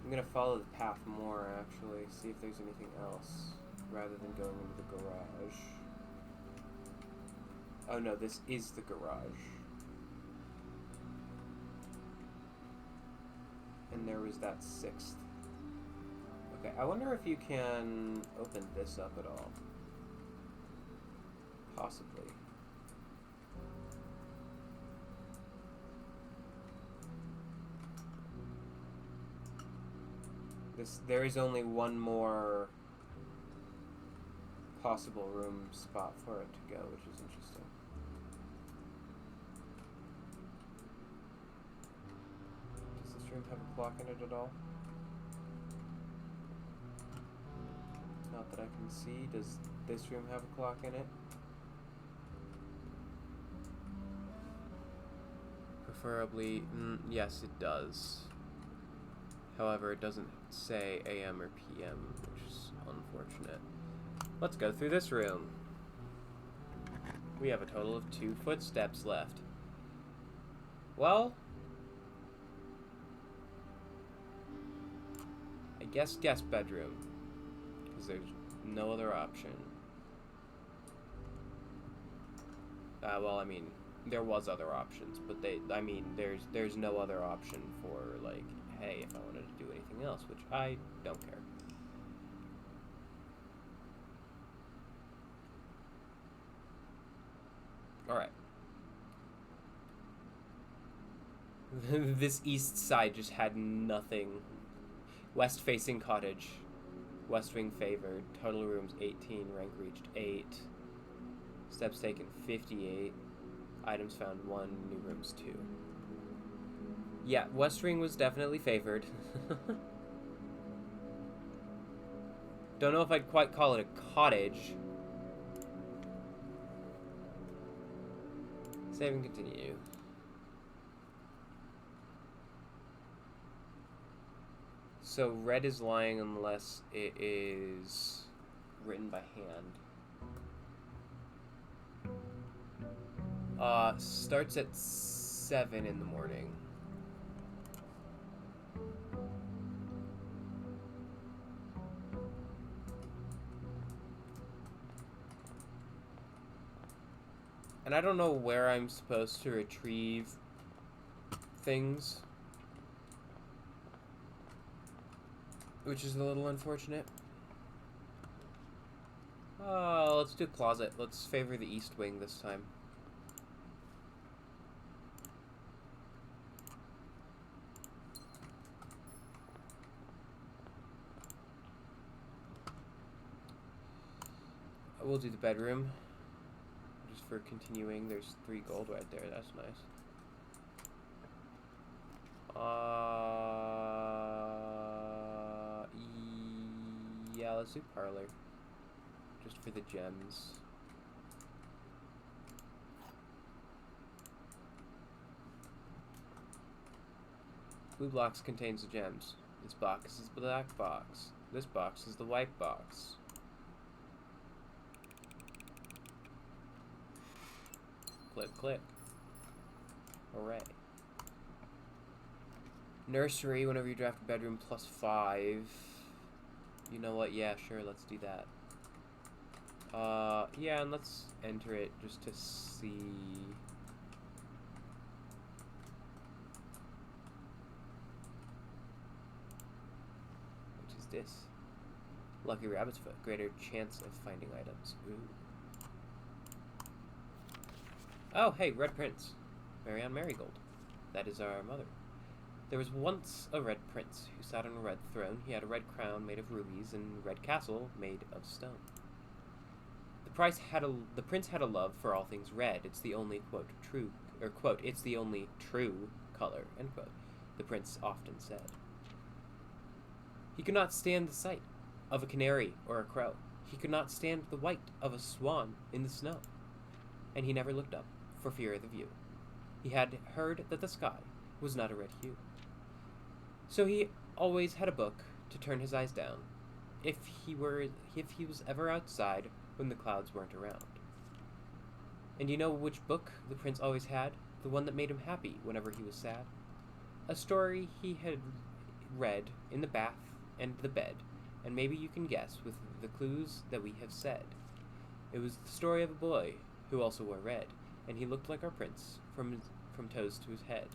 I'm gonna follow the path more, actually, see if there's anything else, rather than going into the garage. Oh no, this is the garage. And there was that 6th. Okay, I wonder if you can open this up at all. Possibly. There is only one more possible room spot for it to go, which is interesting. Does this room have a clock in it at all? Not that I can see. Does this room have a clock in it? Preferably, yes, it does. However, it doesn't say AM or PM, which is unfortunate. Let's go through this room. We have a total of 2 footsteps left. Well, guest bedroom. Because there's no other option. Well, I mean, there was other options, but there's no other option for, like, hey, if I wanted to do anything else, which I don't care. Alright. This east side just had nothing. West-facing cottage. West wing favored. Total rooms 18. Rank reached 8. Steps taken 58. Items found 1. New rooms 2. Yeah, West wing was definitely favored. Don't know if I'd quite call it a cottage. Save and continue. So red is lying unless it is written by hand. Starts at 7 in the morning. And I don't know where I'm supposed to retrieve things, which is a little unfortunate. Let's do closet. Let's favor the east wing this time. We'll do the bedroom. Just for continuing, there's 3 gold right there. That's nice. Yeah, let's do parlor. Just for the gems. Blue box contains the gems. This box is the black box. This box is the white box. Click, click. Hooray. Nursery, whenever you draft a bedroom, +5. You know what? Yeah, sure, let's do that. Yeah, and let's enter it just to see. What is this? Lucky Rabbit's Foot. Greater chance of finding items. Ooh. Oh, hey, Red Prince. Marianne Marigold. That is our mother. There was once a red prince who sat on a red throne. He had a red crown made of rubies and a red castle made of stone. The prince had a love for all things red. It's the only, quote, it's the only true color, end quote, the prince often said. He could not stand the sight of a canary or a crow. He could not stand the white of a swan in the snow. And he never looked up for fear of the view. He had heard that the sky was not a red hue. So he always had a book to turn his eyes down, if he was ever outside when the clouds weren't around. And you know which book the prince always had? The one that made him happy whenever he was sad? A story he had read in the bath and the bed, and maybe you can guess with the clues that we have said. It was the story of a boy who also wore red, and he looked like our prince from toes to his head.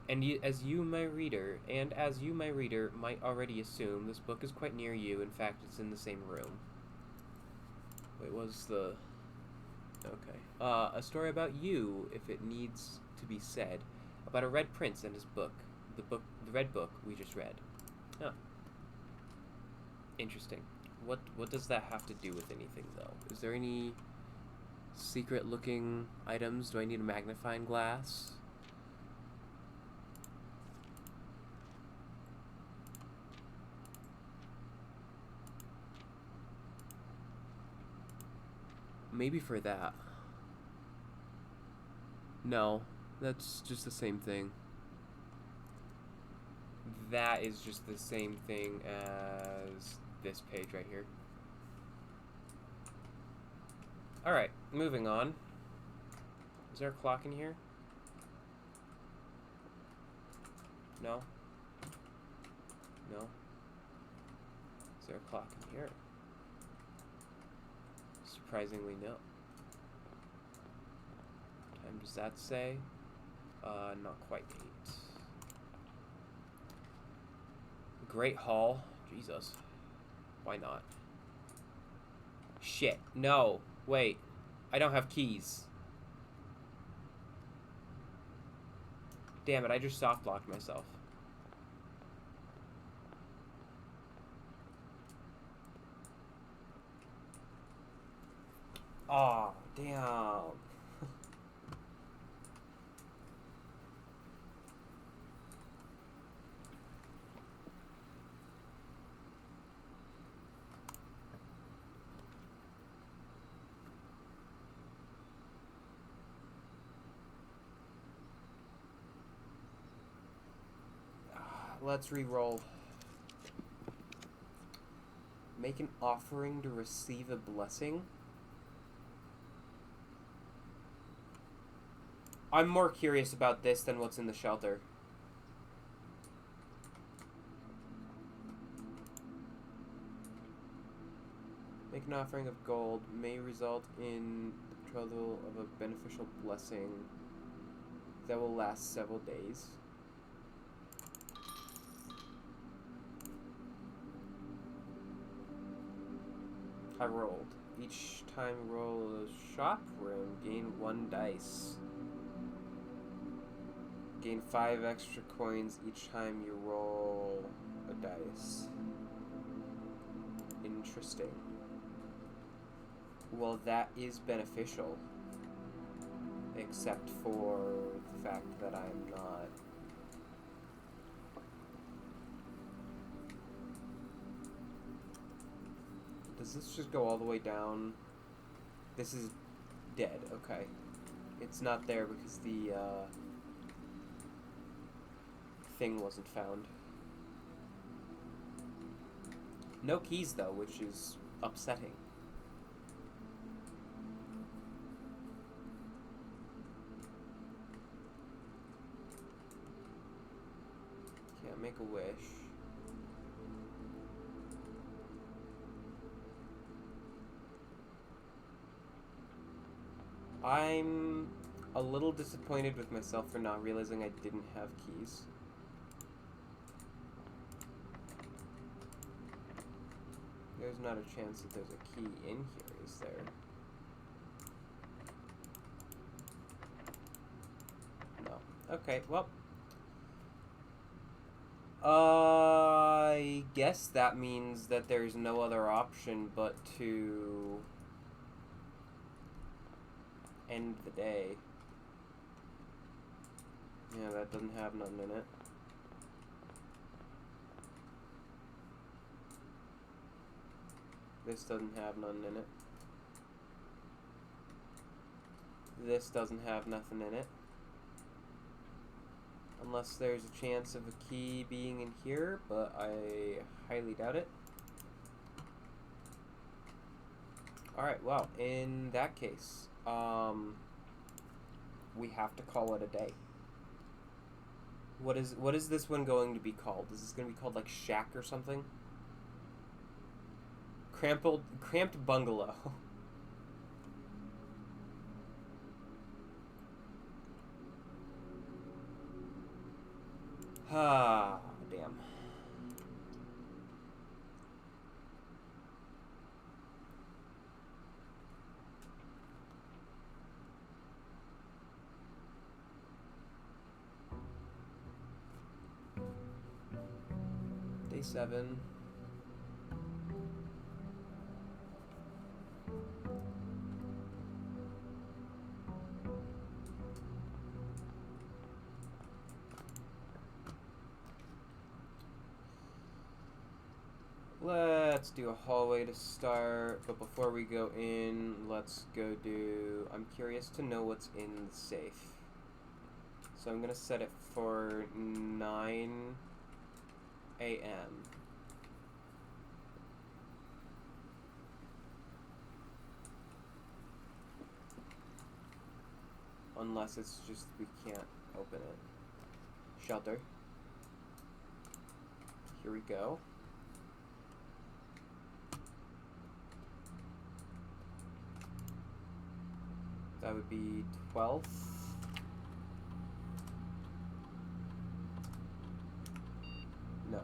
And as you, my reader, might already assume, this book is quite near you. In fact, it's in the same room. Wait, what's the... Okay. A story about you, if it needs to be said, about a red prince and his book. The red book we just read. Huh. Interesting. What does that have to do with anything, though? Is there any secret-looking items? Do I need a magnifying glass? Maybe for that. No, that's just the same thing. That is just the same thing as this page right here. Alright, moving on. Is there a clock in here? No? No? Is there a clock in here? Surprisingly, no. What time does that say? Not quite 8. Great Hall. Jesus. Why not? Shit. No. Wait. I don't have keys. Damn it, I just soft blocked myself. Aw, damn. Let's re-roll. Make an offering to receive a blessing. I'm more curious about this than what's in the shelter. Make an offering of gold may result in the betrothal of a beneficial blessing that will last several days. I rolled. Each time you roll a shop room, gain 1 dice. Gain 5 extra coins each time you roll a dice. Interesting. Well, that is beneficial. Except for the fact that I'm not... Does this just go all the way down? This is dead, okay. It's not there because the thing wasn't found. No keys though, which is upsetting. Can't make a wish. I'm a little disappointed with myself for not realizing I didn't have keys. There's not a chance that there's a key in here, is there? No. Okay, well. I guess that means that there's no other option but to end the day. Yeah, that doesn't have nothing in it. This doesn't have nothing in it. This doesn't have nothing in it. Unless there's a chance of a key being in here, but I highly doubt it. Alright, well, in that case, we have to call it a day. What is this one going to be called? Is this going to be called like Shack or something? Cramped Bungalow. Ah, damn. Day 7. Let's do a hallway to start, but before we go in, let's go do... I'm curious to know what's in the safe. So I'm gonna set it for 9 a.m. Unless it's just we can't open it. Shelter. here we go. That would be 12th. No.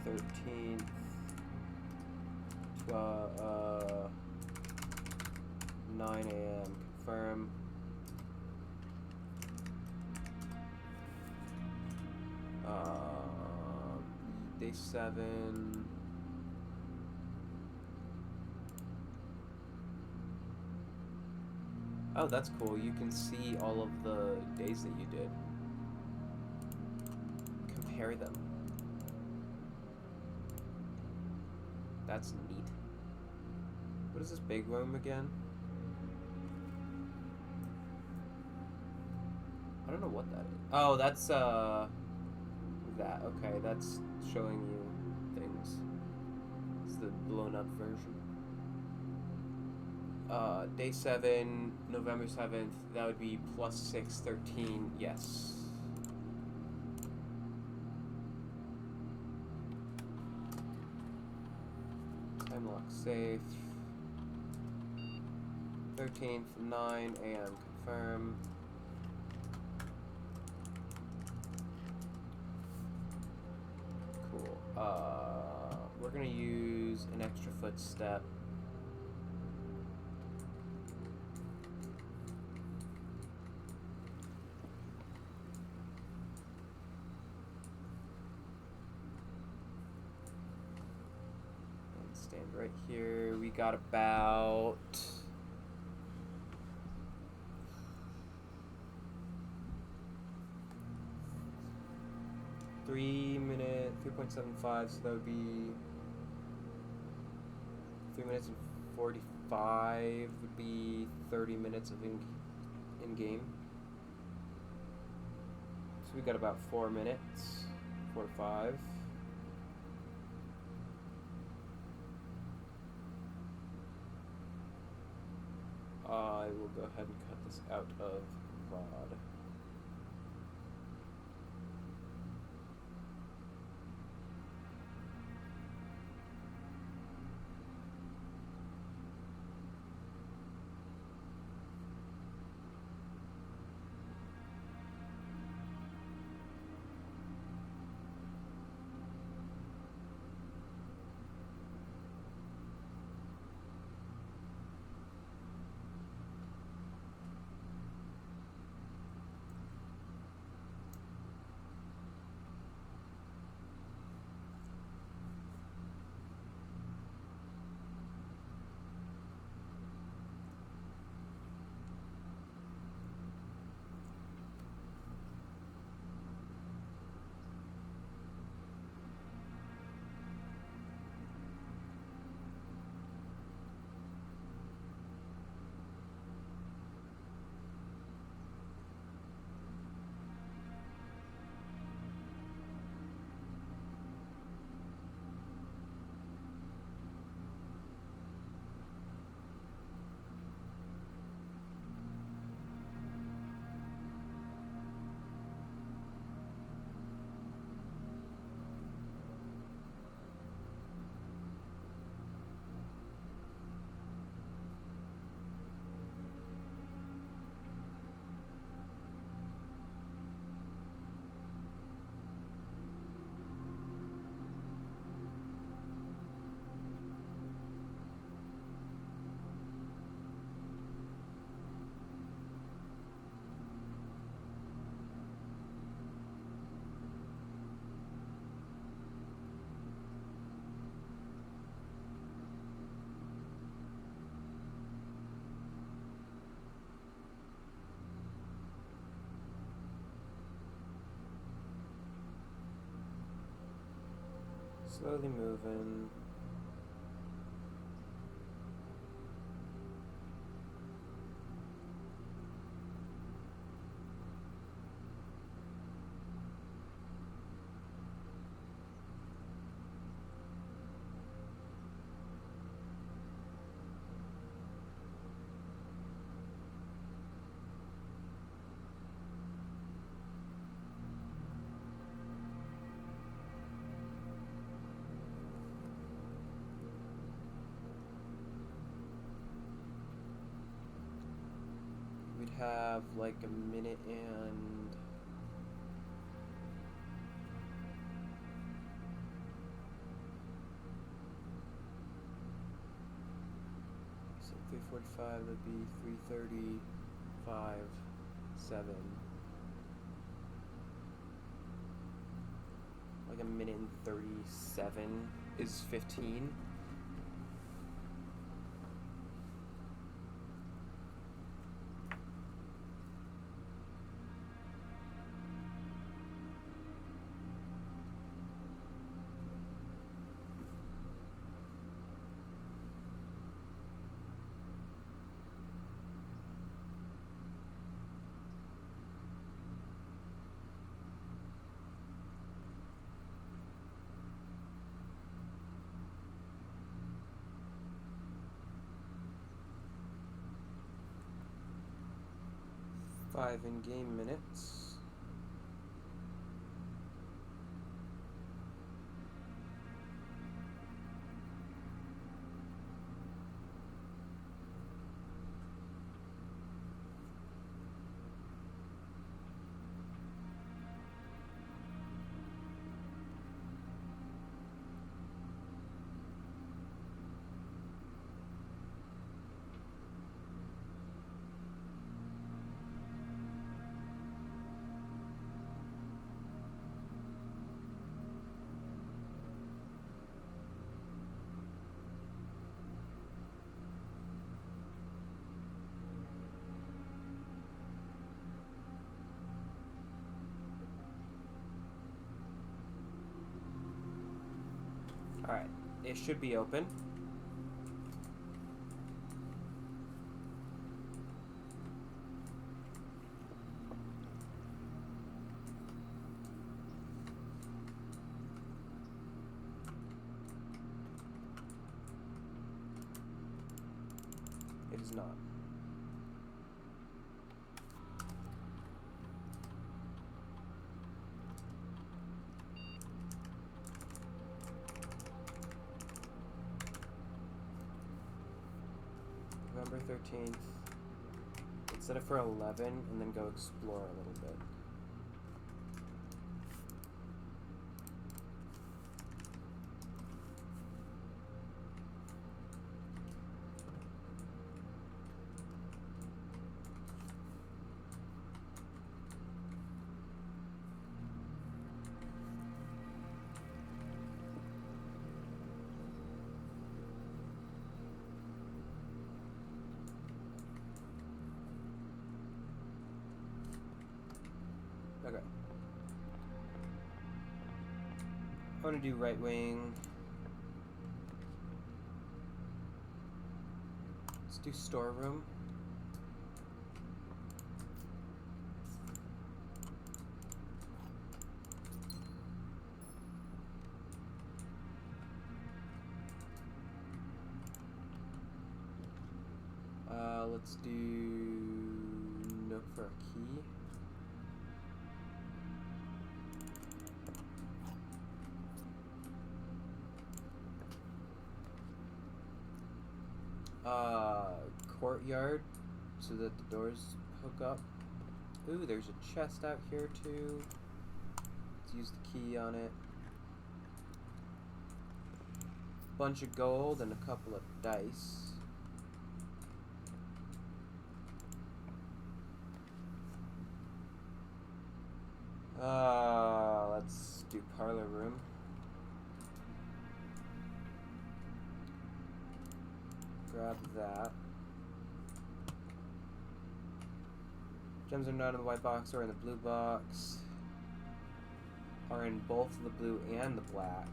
13th. 9 a.m. Confirm. Day 7. Oh, that's cool. You can see all of the days that you did. Compare them. That's neat. What is this big room again? I don't know what that is. Oh, that's, that. Okay, that's showing you things. It's the blown up version. Day 7, November 7th, that would be +6, 13, yes. Time lock safe. 13th, 9 a.m. confirm. Cool. We're gonna use an extra footstep. And stand right here. We got about 3.75, so that would be 3 minutes and 45 would be 30 minutes of in game. So we got about 4 minutes, 4 to 5. I will go ahead and cut this out of VOD. Slowly moving. have like a minute and... So 3:45, that'd be 3:35, 7. Like a minute and 37 is 15. Five in-game minutes. Alright, it should be open. It is not. November 13th. Let's set it for 11 and then go explore a little bit. Okay. I want to do right wing. Let's do storeroom. Let's do nook for a key. Courtyard, so that the doors hook up. Ooh, there's a chest out here too. Let's use the key on it. Bunch of gold and a couple of dice. Let's do parlor room. Grab that. Gems are not in the white box or in the blue box. Are in both the blue and the black.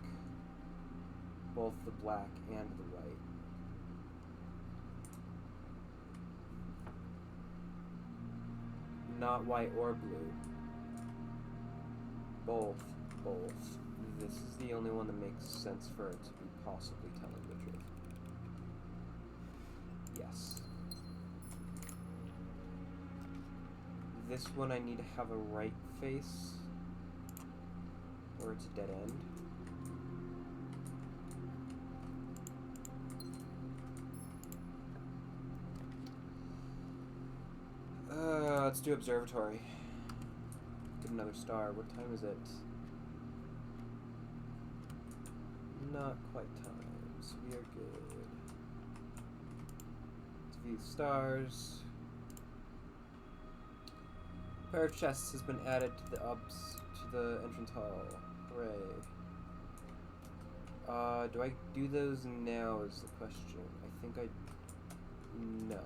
Both the black and the white. Not white or blue. Both. This is the only one that makes sense for it to be possibly telling the truth. Yes. This one I need to have a right face, or it's a dead end. Let's do observatory. Get another star. What time is it? Not quite time, so we are good. Let's view the stars. A pair of chests has been added to the entrance hall. Hooray. Do I do those now is the question. I think no.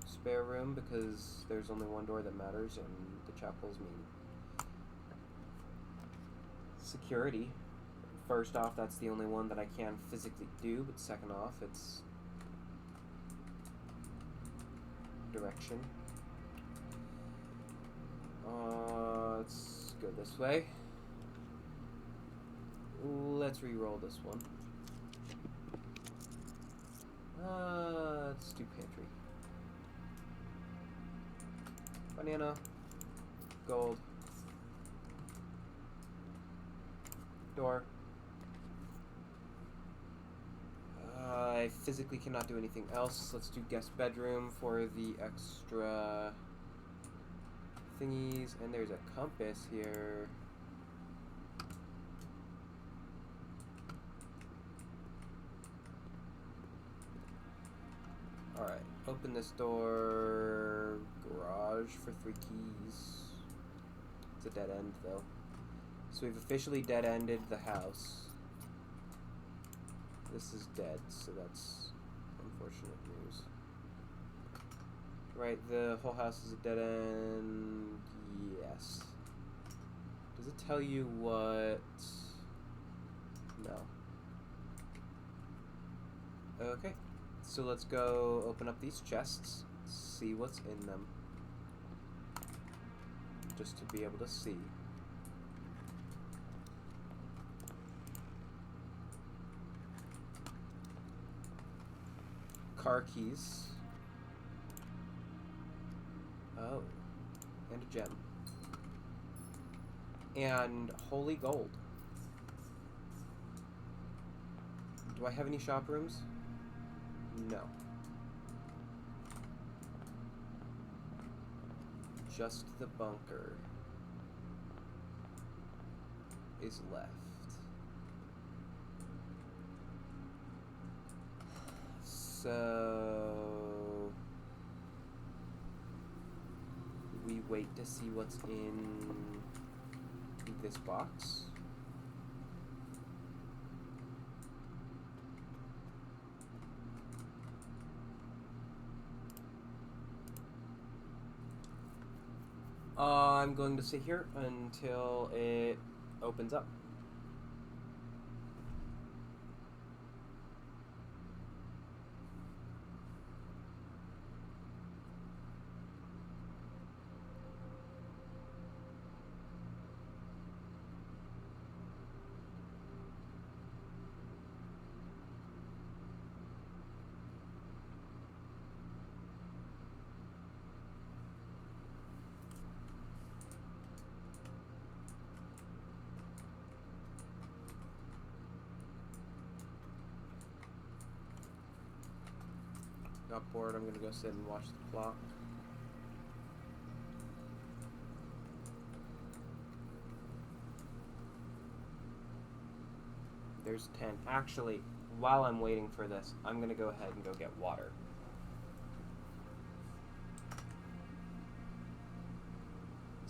Spare room because there's only one door that matters and the chapel's mean. Security. First off, that's the only one that I can physically do, but second off, it's direction. Let's go this way. Let's re-roll this one. Let's do pantry. Banana. Gold. Door. I physically cannot do anything else. Let's do guest bedroom for the extra thingies. And there's a compass here. Alright, open this door. Garage for 3 keys. It's a dead end though. So we've officially dead-ended the house. This is dead, so that's unfortunate news. Right, the whole house is a dead end. Yes. Does it tell you what? No. Okay. So let's go open up these chests, see what's in them. Just to be able to see. Car keys. Oh. And a gem. And holy gold. Do I have any shop rooms? No. Just the bunker is left. So we wait to see what's in this box. I'm going to sit here until it opens up. Got bored, I'm gonna go sit and watch the clock. There's 10. Actually, while I'm waiting for this, I'm gonna go ahead and go get water.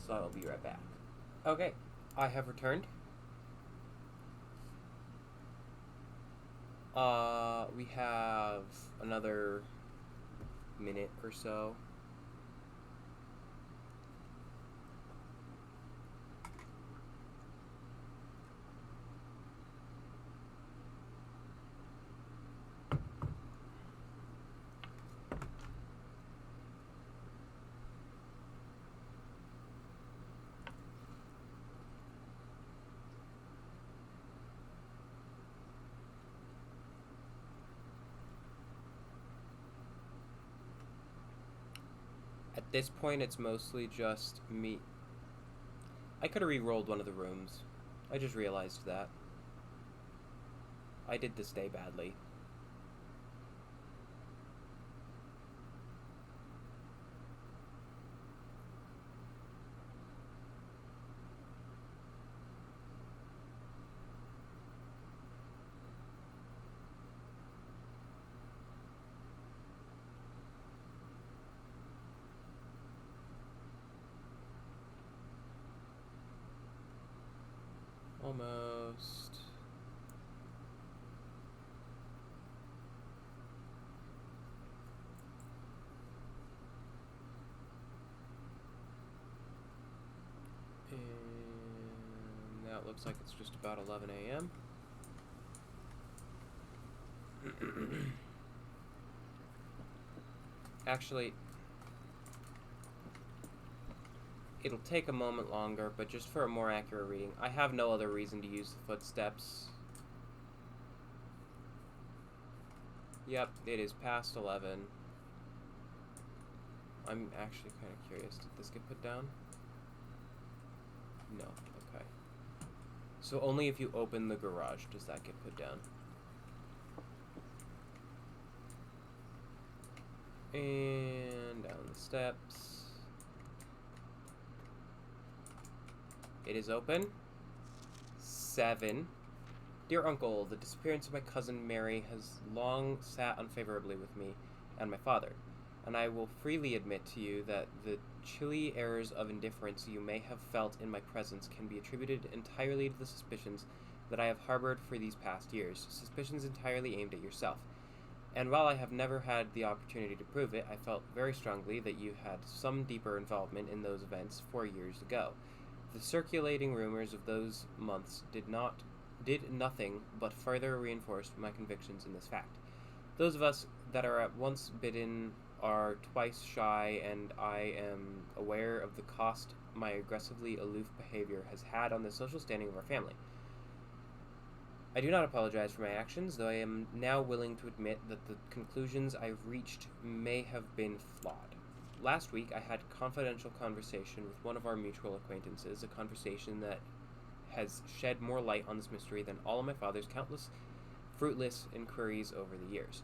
So I'll be right back. Okay, I have returned. We have another minute or so. At this point, it's mostly just me. I could have re-rolled one of the rooms. I just realized that. I did this day badly. Almost. And now it looks like it's just about 11 a.m. Actually, it'll take a moment longer, but just for a more accurate reading, I have no other reason to use the footsteps. Yep, it is past 11. I'm actually kind of curious. Did this get put down? No. Okay. So only if you open the garage does that get put down. And down the steps. It is open. 7. Dear Uncle, the disappearance of my cousin Mary has long sat unfavorably with me and my father, and I will freely admit to you that the chilly airs of indifference you may have felt in my presence can be attributed entirely to the suspicions that I have harbored for these past years, suspicions entirely aimed at yourself. And while I have never had the opportunity to prove it, I felt very strongly that you had some deeper involvement in those events 4 years ago. The circulating rumors of those months did nothing but further reinforce my convictions in this fact. Those of us that are at once bidden are twice shy, and I am aware of the cost my aggressively aloof behavior has had on the social standing of our family. I do not apologize for my actions, though I am now willing to admit that the conclusions I've reached may have been flawed. Last week, I had a confidential conversation with one of our mutual acquaintances, a conversation that has shed more light on this mystery than all of my father's countless fruitless inquiries over the years.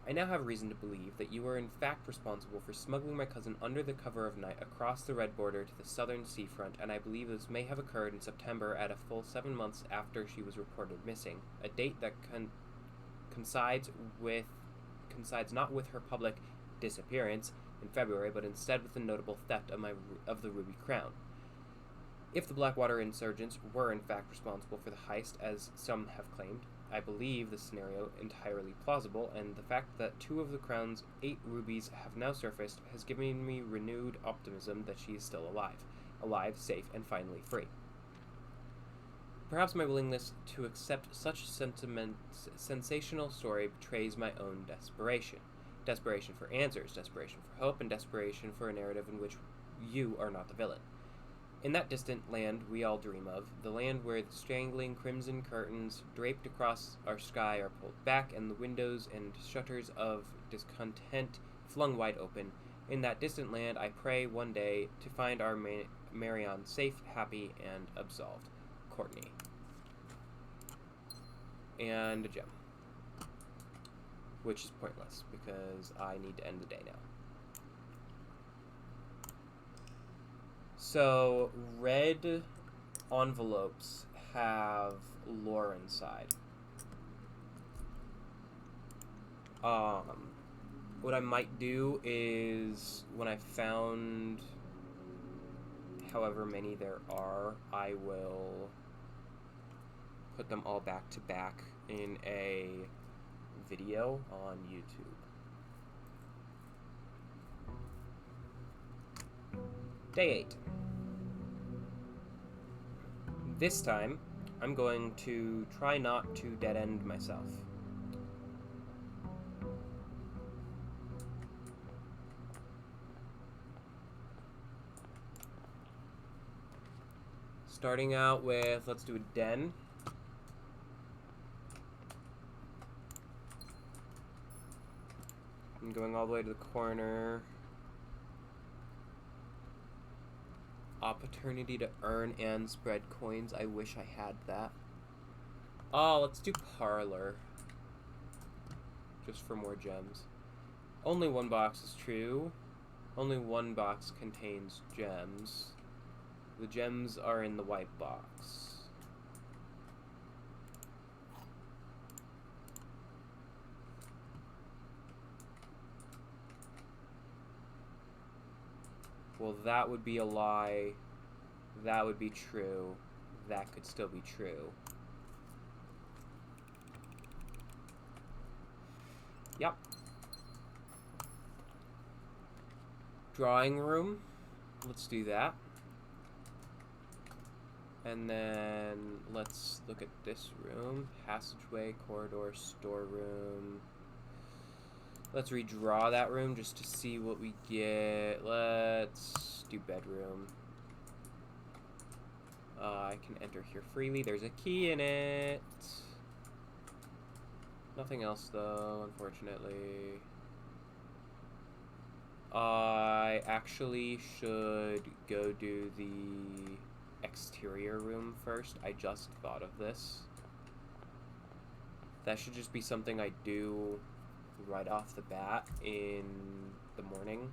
I now have reason to believe that you were in fact responsible for smuggling my cousin under the cover of night across the red border to the southern seafront, and I believe this may have occurred in September at a full 7 months after she was reported missing, a date that coincides not with her public disappearance in February, but instead with the notable theft of the Ruby Crown. If the Blackwater insurgents were in fact responsible for the heist, as some have claimed, I believe the scenario entirely plausible, and the fact that 2 of the Crown's 8 rubies have now surfaced has given me renewed optimism that she is still alive, safe, and finally free. Perhaps my willingness to accept such sensational story betrays my own desperation. Desperation for answers, desperation for hope, and desperation for a narrative in which you are not the villain. In that distant land we all dream of, the land where the strangling crimson curtains draped across our sky are pulled back and the windows and shutters of discontent flung wide open, in that distant land I pray one day to find our Marion safe, happy, and absolved. Courtney. And a gem. Which is pointless, because I need to end the day now. So, red envelopes have lore inside. What I might do is, when I found however many there are, I will put them all back to back in a video on YouTube. Day 8. This time, I'm going to try not to dead-end myself. Starting out with, let's do a den. I'm going all the way to the corner. Opportunity to earn and spread coins. I wish I had that. Oh, let's do parlor. Just for more gems. Only one box is true. Only one box contains gems. The gems are in the white box. Well, that would be a lie. That would be true. That could still be true. Yep. Drawing room. Let's do that. And then let's look at this room. Passageway, corridor, storeroom. Let's redraw that room just to see what we get. Let's do bedroom. I can enter here freely. There's a key in it. Nothing else though, unfortunately. I actually should go do the exterior room first. I just thought of this. That should just be something I do right off the bat in the morning.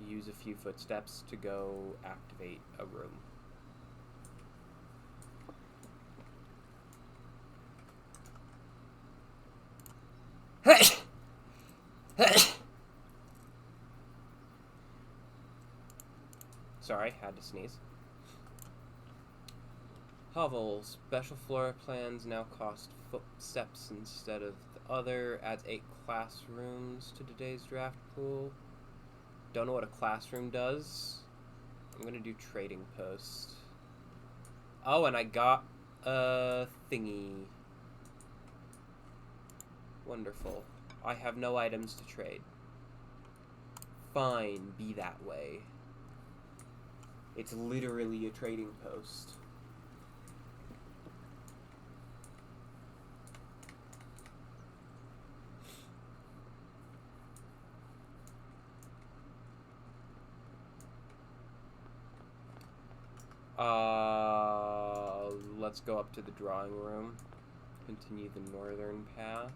Use a few footsteps to go activate a room. Sorry, had to sneeze. Hovel, special floor plans now cost footsteps instead of the other. Adds 8 classrooms to today's draft pool. Don't know what a classroom does. I'm gonna do trading post. Oh, and I got a thingy. Wonderful. I have no items to trade. Fine, be that way. It's literally a trading post. Let's go up to the drawing room. Continue the northern path.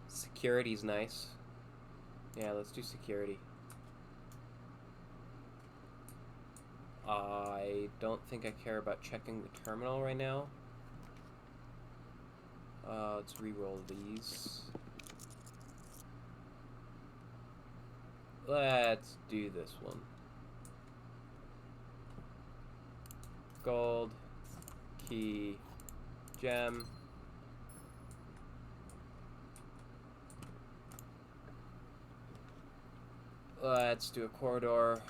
Security's nice. Yeah, let's do security. I don't think I care about checking the terminal right now. Let's re-roll these. Let's do this one. Gold, key, gem. Let's do a corridor.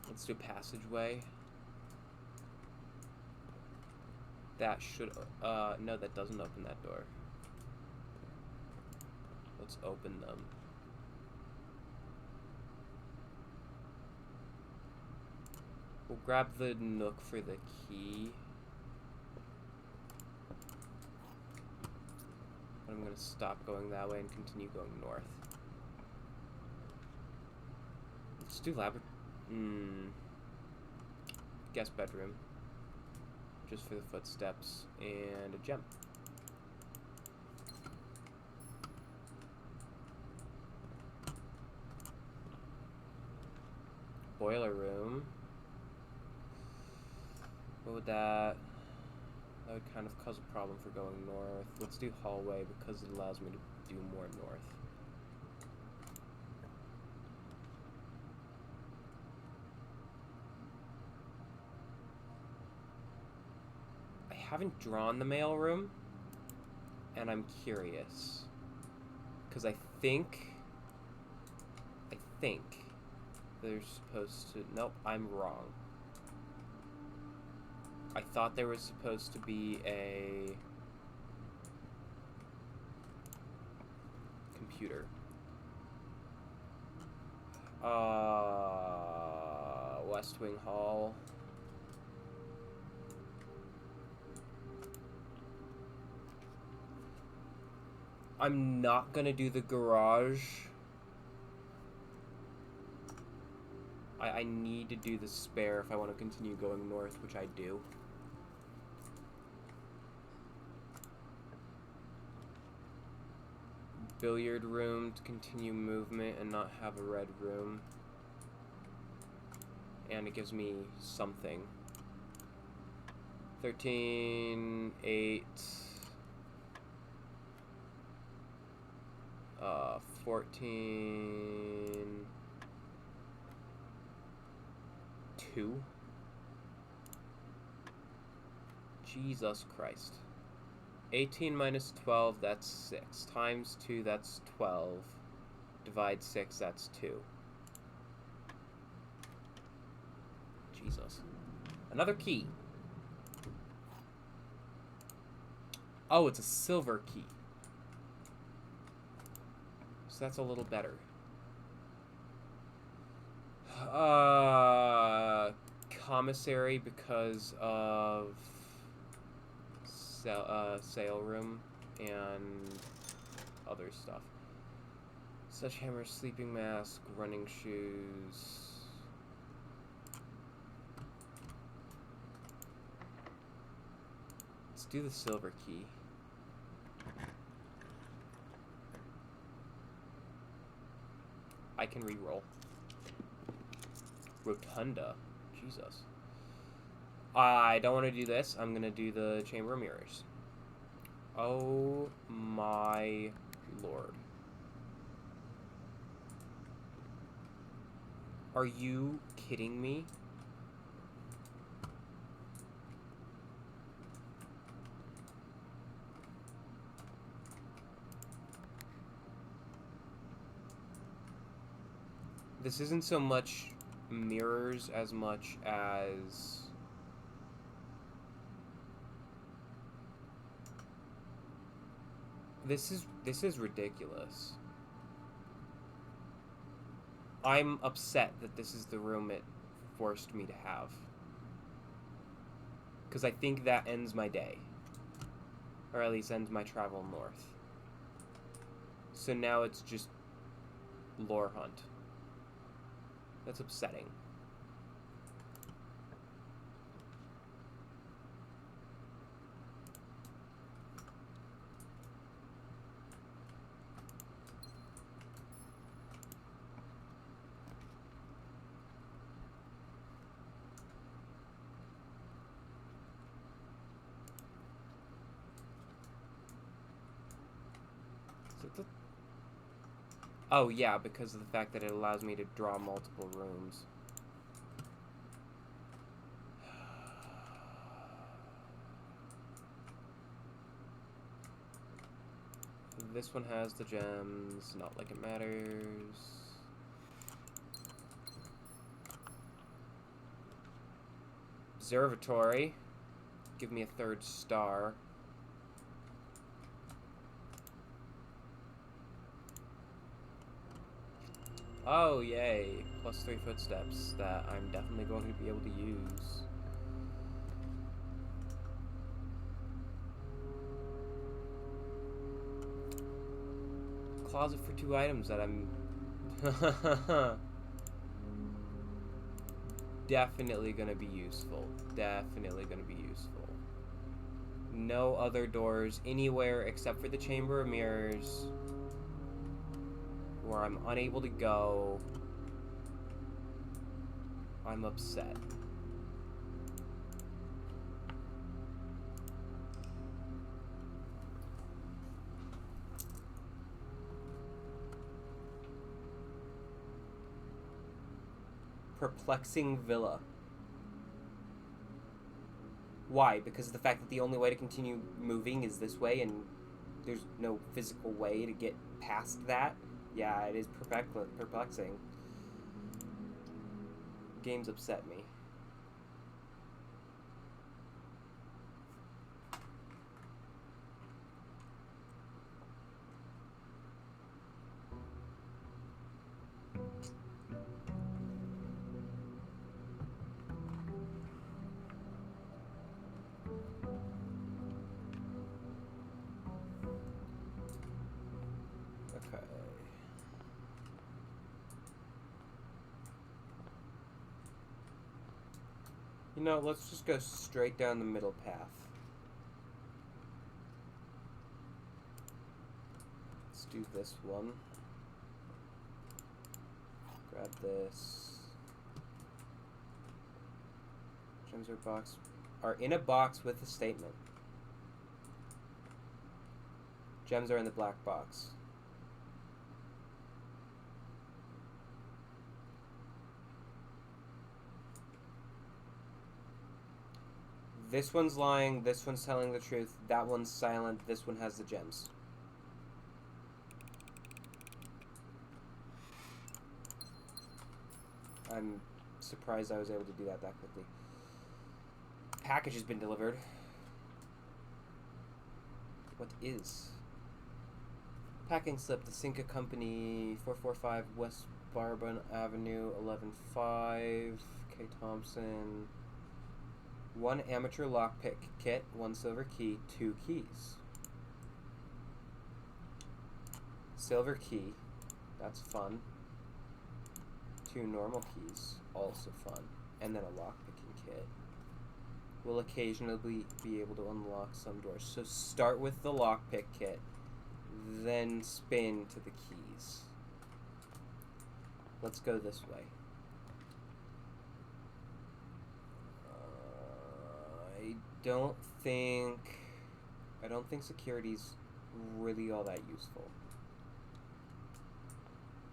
Let's do passageway. That should, no, that doesn't open that door. Let's open them. We'll grab the nook for the key. But I'm gonna stop going that way and continue going north. Let's do guest bedroom. Just for the footsteps and a gem. Boiler room. What would that would kind of cause a problem for going north. Let's do hallway because it allows me to do more north. I haven't drawn the mail room, and I'm curious because I think they're supposed to. Nope, I'm wrong. I thought there was supposed to be a computer. West Wing Hall. I'm not gonna do the garage. I need to do the spare if I want to continue going north, which I do. Billiard room to continue movement and not have a red room. And it gives me something. 13, 8, 14, 2. Jesus Christ. 18 minus 12, that's 6. Times 2, that's 12. Divide 6, that's 2. Jesus. Another key. Oh, it's a silver key. So that's a little better. Commissary because of sale room and other stuff. Sledgehammer, sleeping mask, running shoes. Let's do the silver key. I can re-roll. Rotunda. Jesus. I don't want to do this. I'm going to do the Chamber of Mirrors. Oh my lord. Are you kidding me? This isn't so much mirrors as much as this is ridiculous. I'm upset that this is the room it forced me to have, because I think that ends my day, or at least ends my travel north. So now it's just lore hunt. That's upsetting. Oh yeah, because of the fact that it allows me to draw multiple rooms. This one has the gems, not like it matters. Observatory. Give me a 3rd star. Oh, yay. +3 footsteps that I'm definitely going to be able to use. Closet for 2 items that I'm definitely gonna be useful. Definitely gonna be useful. No other doors anywhere except for the Chamber of Mirrors, where I'm unable to go. I'm upset. Perplexing villa. Why? Because of the fact that the only way to continue moving is this way, and there's no physical way to get past that? Yeah, it is perplexing. Games upset me. You know, let's just go straight down the middle path. Let's do this one. Grab this. Gems are in a box with a statement. Gems are in the black box. This one's lying, this one's telling the truth, that one's silent, this one has the gems. I'm surprised I was able to do that quickly. Package has been delivered. What is? Packing slip, the Cinca Company, 445 West Bourbon Avenue, 115, K. Thompson. 1 amateur lockpick kit, 1 silver key, 2 keys. Silver key, that's fun. 2 normal keys, also fun. And then a lockpicking kit. Will occasionally be able to unlock some doors. So start with the lockpick kit, then spin to the keys. Let's go this way. I don't think security's really all that useful.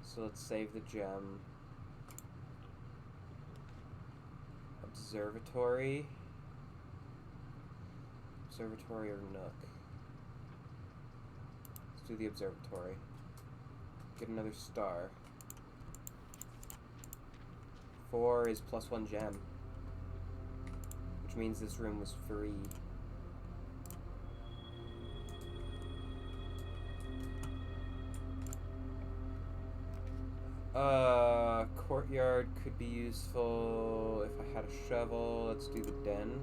So let's save the gem. Observatory. Observatory or Nook? Let's do the observatory. Get another star. 4 is +1 gem. Which means this room was free. Courtyard could be useful if I had a shovel. Let's do the den.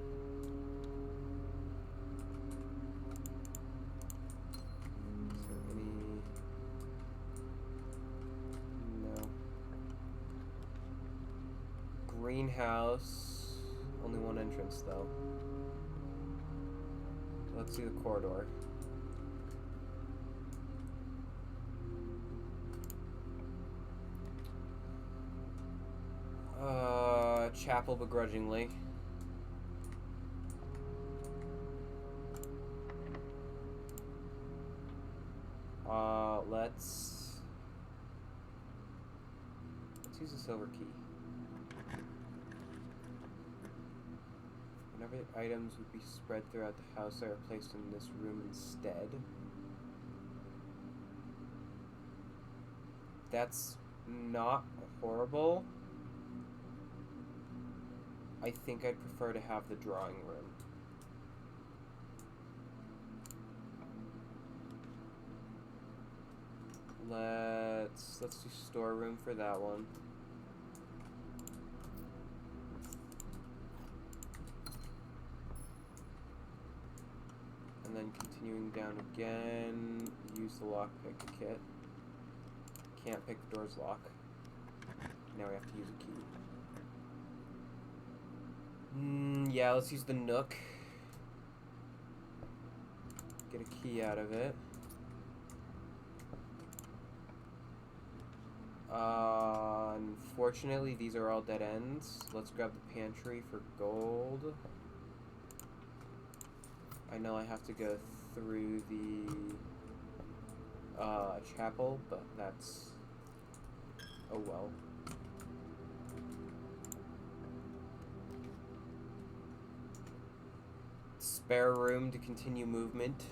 Is there any? No. Greenhouse. Only 1 entrance though. Let's see the corridor. Chapel begrudgingly. Let's use a silver key. Whenever items would be spread throughout the house, they are placed in this room instead. That's not horrible. I think I'd prefer to have the drawing room. Let's do storeroom for that one. And then continuing down again, use the lockpick kit. Can't pick the door's lock. Now we have to use a key. Yeah, let's use the Nook. Get a key out of it. Unfortunately, these are all dead ends. Let's grab the pantry for gold. I know I have to go through the chapel, but that's... oh well. Spare room to continue movement.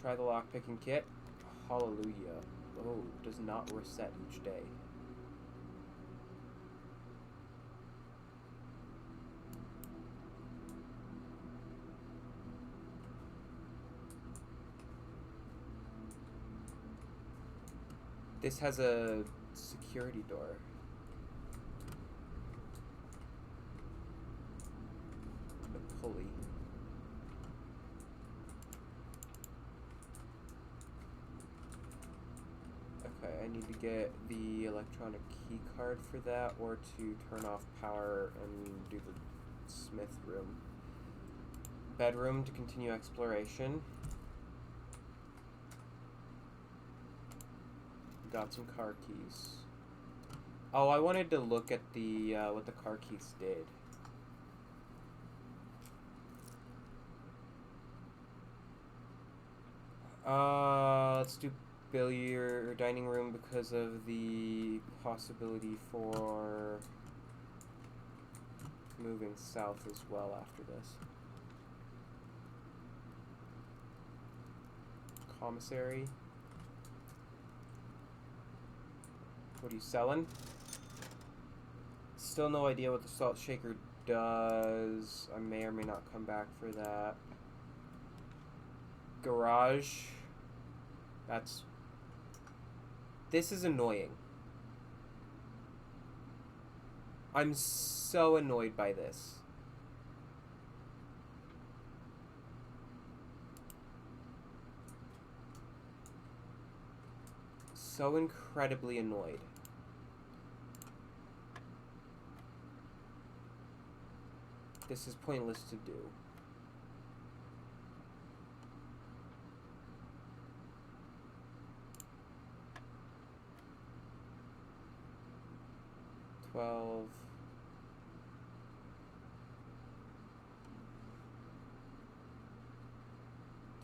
Try the lockpicking kit. Hallelujah. Oh, does not reset each day. This has a security door. A pulley. Okay, I need to get the electronic key card for that, or to turn off power and do the smith room. Bedroom to continue exploration. Got some car keys. Oh, I wanted to look at the what the car keys did. Let's do billiard or dining room because of the possibility for moving south as well after this. Commissary. What are you selling? Still no idea what the salt shaker does. I may or may not come back for that. Garage. This is annoying. I'm so annoyed by this. So incredibly annoyed. This is pointless to do. $12.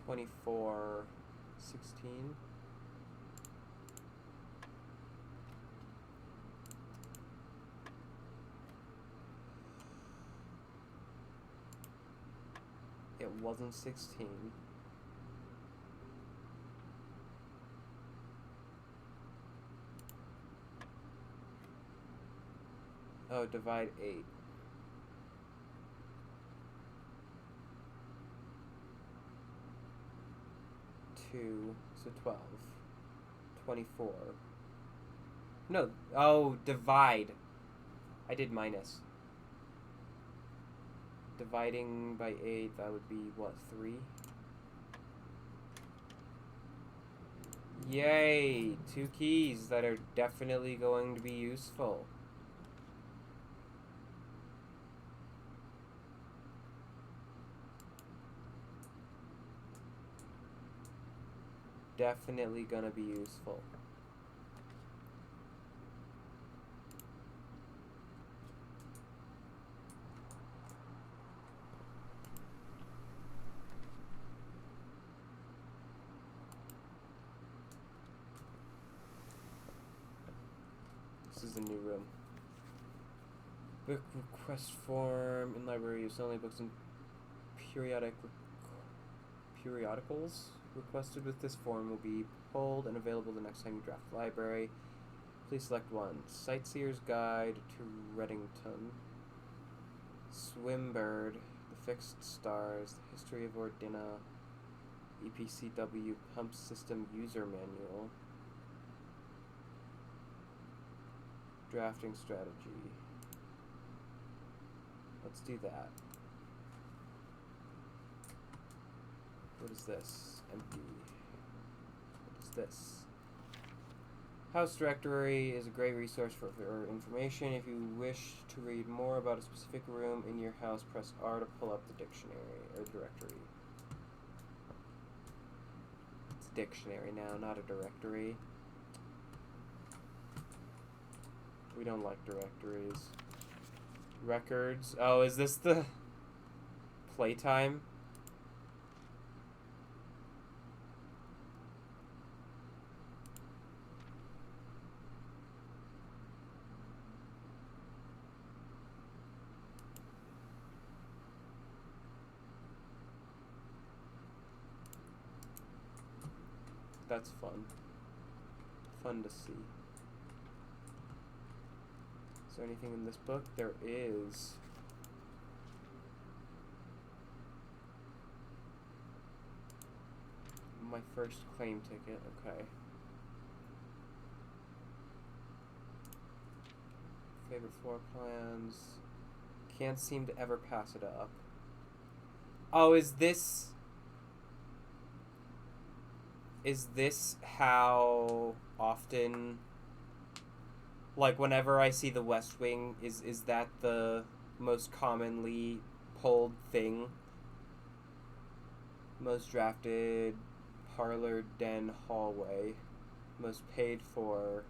$24. $16. It wasn't 16. Oh, divide 8. Two, so 12. 24. No, oh, divide. I did minus. Dividing by 8, that would be, what, 3? Yay! 2 keys that are definitely going to be useful. Definitely gonna be useful. This is the new room. Book request form in library. Use only books and periodicals requested with this form will be pulled and available the next time you draft the library. Please select one. Sightseer's Guide to Reddington. Swimbird. The Fixed Stars. The History of Ordina. EPCW Pump System User Manual. Drafting Strategy. Let's do that. What is this? Empty. What is this? House Directory is a great resource for information. If you wish to read more about a specific room in your house, press R to pull up the dictionary or directory. It's a dictionary now, not a directory. We don't like directories. Records. Oh, is this the playtime? That's fun. Fun to see. Is there anything in this book? There is. My first claim ticket, okay. Favorite floor plans. Can't seem to ever pass it up. Oh, is this... Is this how often, like, whenever I see the West Wing, is that the most commonly pulled thing? Most drafted, parlor, den, hallway. Most paid for,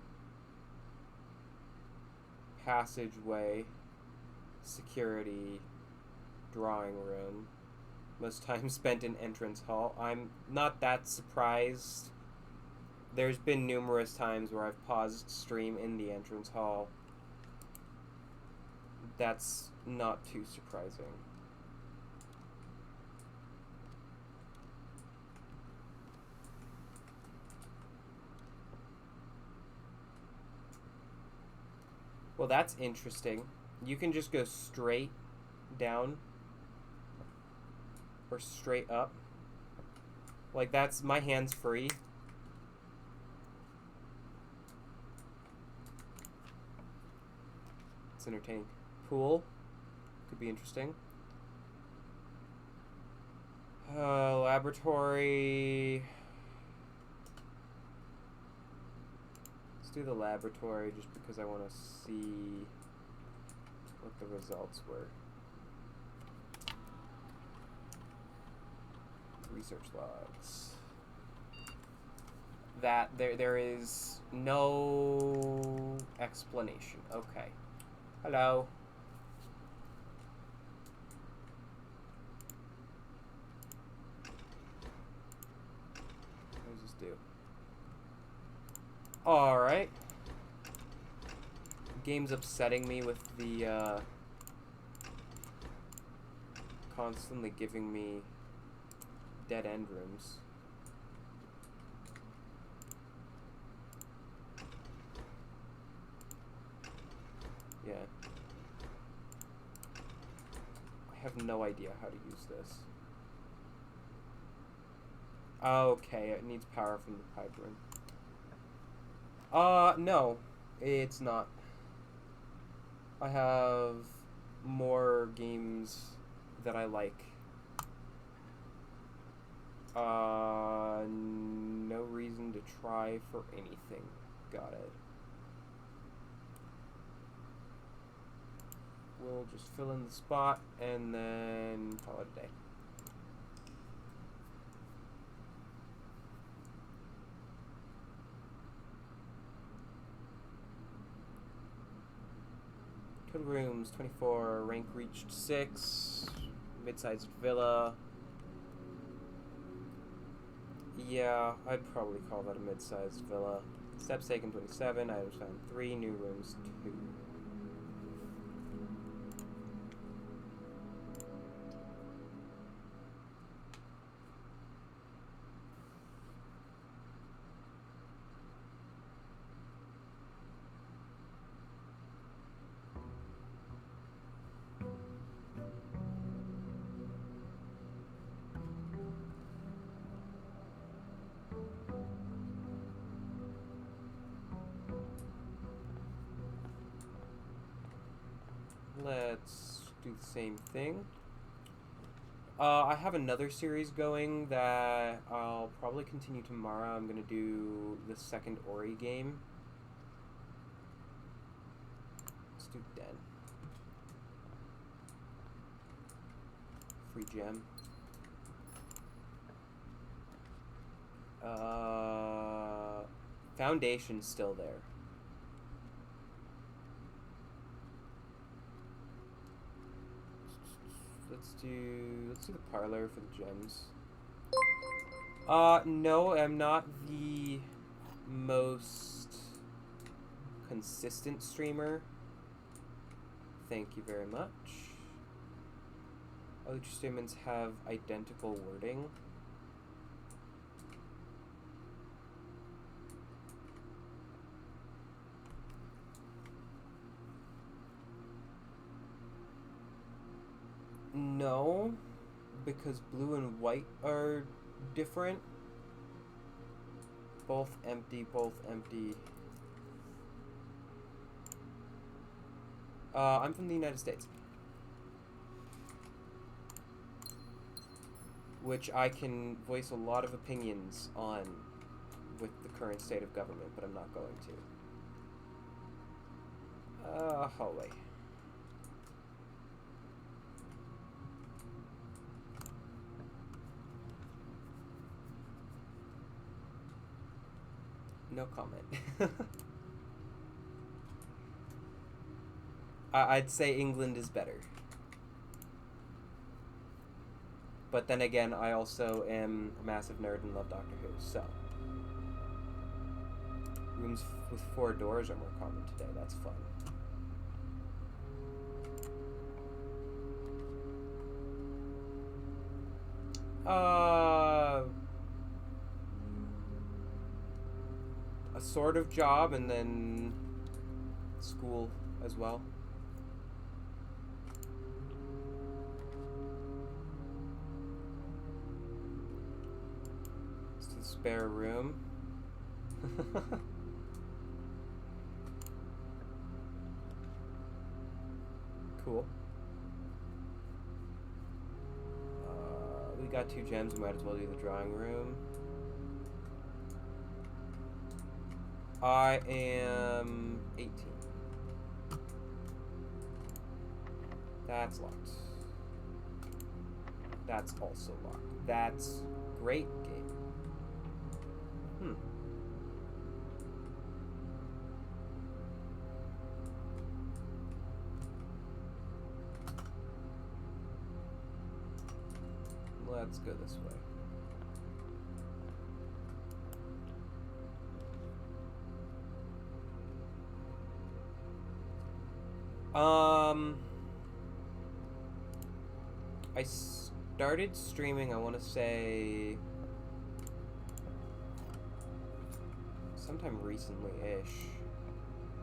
passageway, security, drawing room. Most time spent in entrance hall. I'm not that surprised. There's been numerous times where I've paused stream in the entrance hall. That's not too surprising. Well, that's interesting. You can just go straight down or straight up. Like, that's, my hand's free. It's entertaining. Pool could be interesting. Laboratory. Let's do the laboratory just because I want to see what the results were. Research logs. That there is no explanation. Okay. Hello. What does this do? Alright. Game's upsetting me with the constantly giving me dead end rooms. Yeah. I have no idea how to use this. Okay, it needs power from the pipe room. No, it's not. I have more games that I like. No reason to try for anything. Got it. We'll just fill in the spot and then call it a day. Total rooms, 24. Rank reached 6. Mid-sized villa. Yeah, I'd probably call that a mid-sized villa. Steps taken 27. Items found 3. New rooms 2. Let's do the same thing. I have another series going that I'll probably continue tomorrow. I'm going to do the second Ori game. Let's do Den. Free gem. Foundation's still there. Let's do the parlor for the gems. No, I'm not the most consistent streamer. Thank you very much. Other statements have identical wording. No, because blue and white are different. Both empty, both empty. I'm from the United States. Which I can voice a lot of opinions on with the current state of government, but I'm not going to. Hallway. No comment. I'd say England is better. But then again, I also am a massive nerd and love Doctor Who, so. Rooms with 4 doors are more common today. That's fun. A sort of job and then school as well. It's the spare room. Cool. We got 2 gems, we might as well do the drawing room. I am 18. That's locked. That's also locked. That's great game. Let's go this way. I started streaming, I want to say, sometime recently-ish.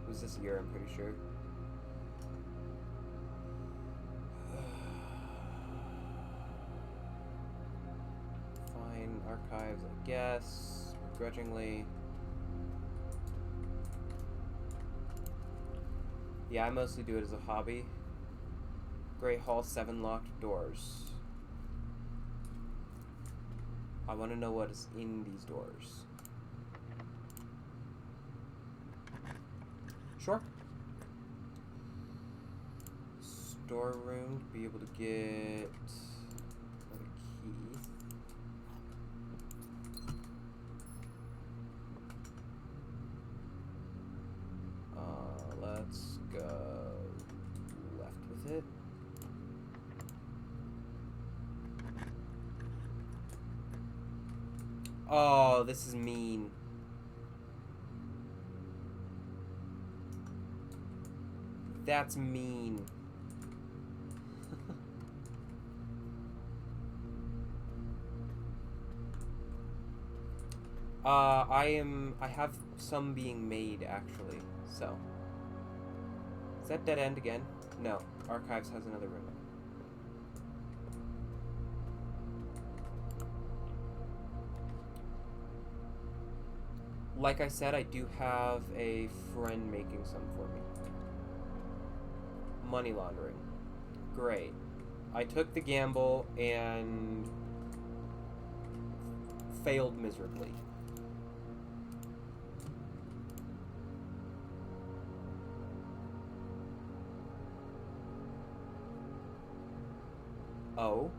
It was this year, I'm pretty sure. Fine, archives, I guess, begrudgingly. Yeah, I mostly do it as a hobby. Great Hall, 7 locked doors. I want to know what is in these doors. Sure. Storeroom to be able to get another key. Let's go left with it. Oh, this is mean. That's mean. I have some being made, actually, so. Is that dead end again? No. Archives has another room. Like I said, I do have a friend making some for me. Money laundering. Great. I took the gamble and failed miserably. Oh.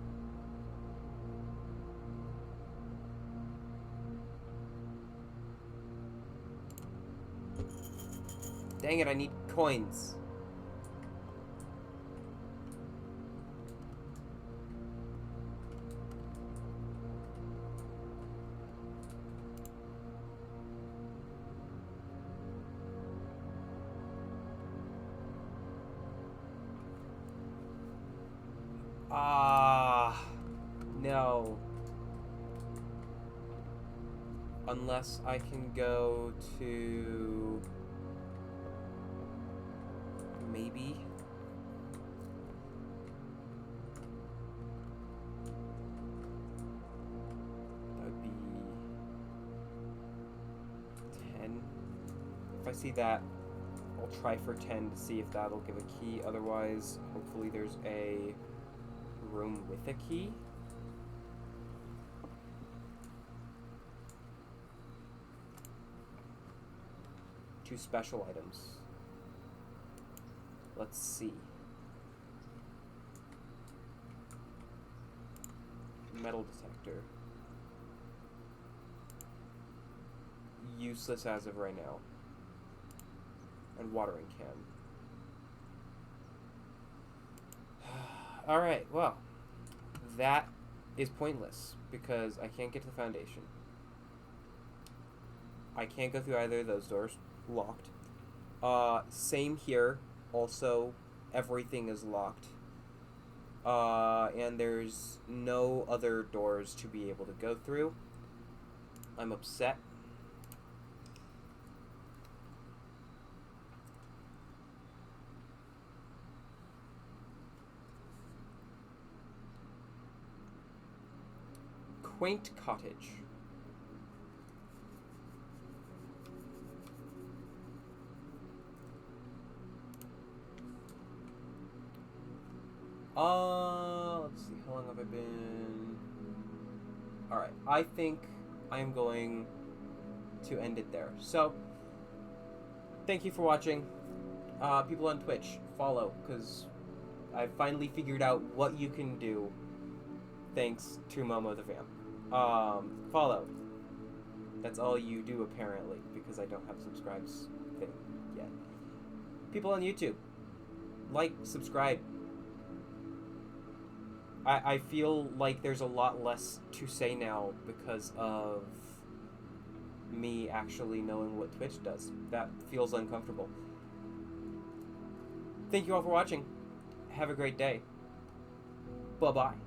Dang it, I need coins. No. Unless I can go to... maybe? That would be... 10. If I see that, I'll try for 10 to see if that'll give a key. Otherwise, hopefully there's a room with a key. to special items. Let's see. Metal detector. Useless as of right now. And watering can. Alright, well. That is pointless because I can't get to the foundation. I can't go through either of those doors. Locked. Same here. Also, everything is locked. And there's no other doors to be able to go through. I'm upset. Quaint cottage. Let's see, how long have I been? Alright, I think I am going to end it there. So, thank you for watching. People on Twitch, follow, because I finally figured out what you can do thanks to Momo the Vamp. Follow. That's all you do, apparently, because I don't have a subscribes thing yet. People on YouTube, like, subscribe. I feel like there's a lot less to say now because of me actually knowing what Twitch does. That feels uncomfortable. Thank you all for watching. Have a great day. Bye-bye.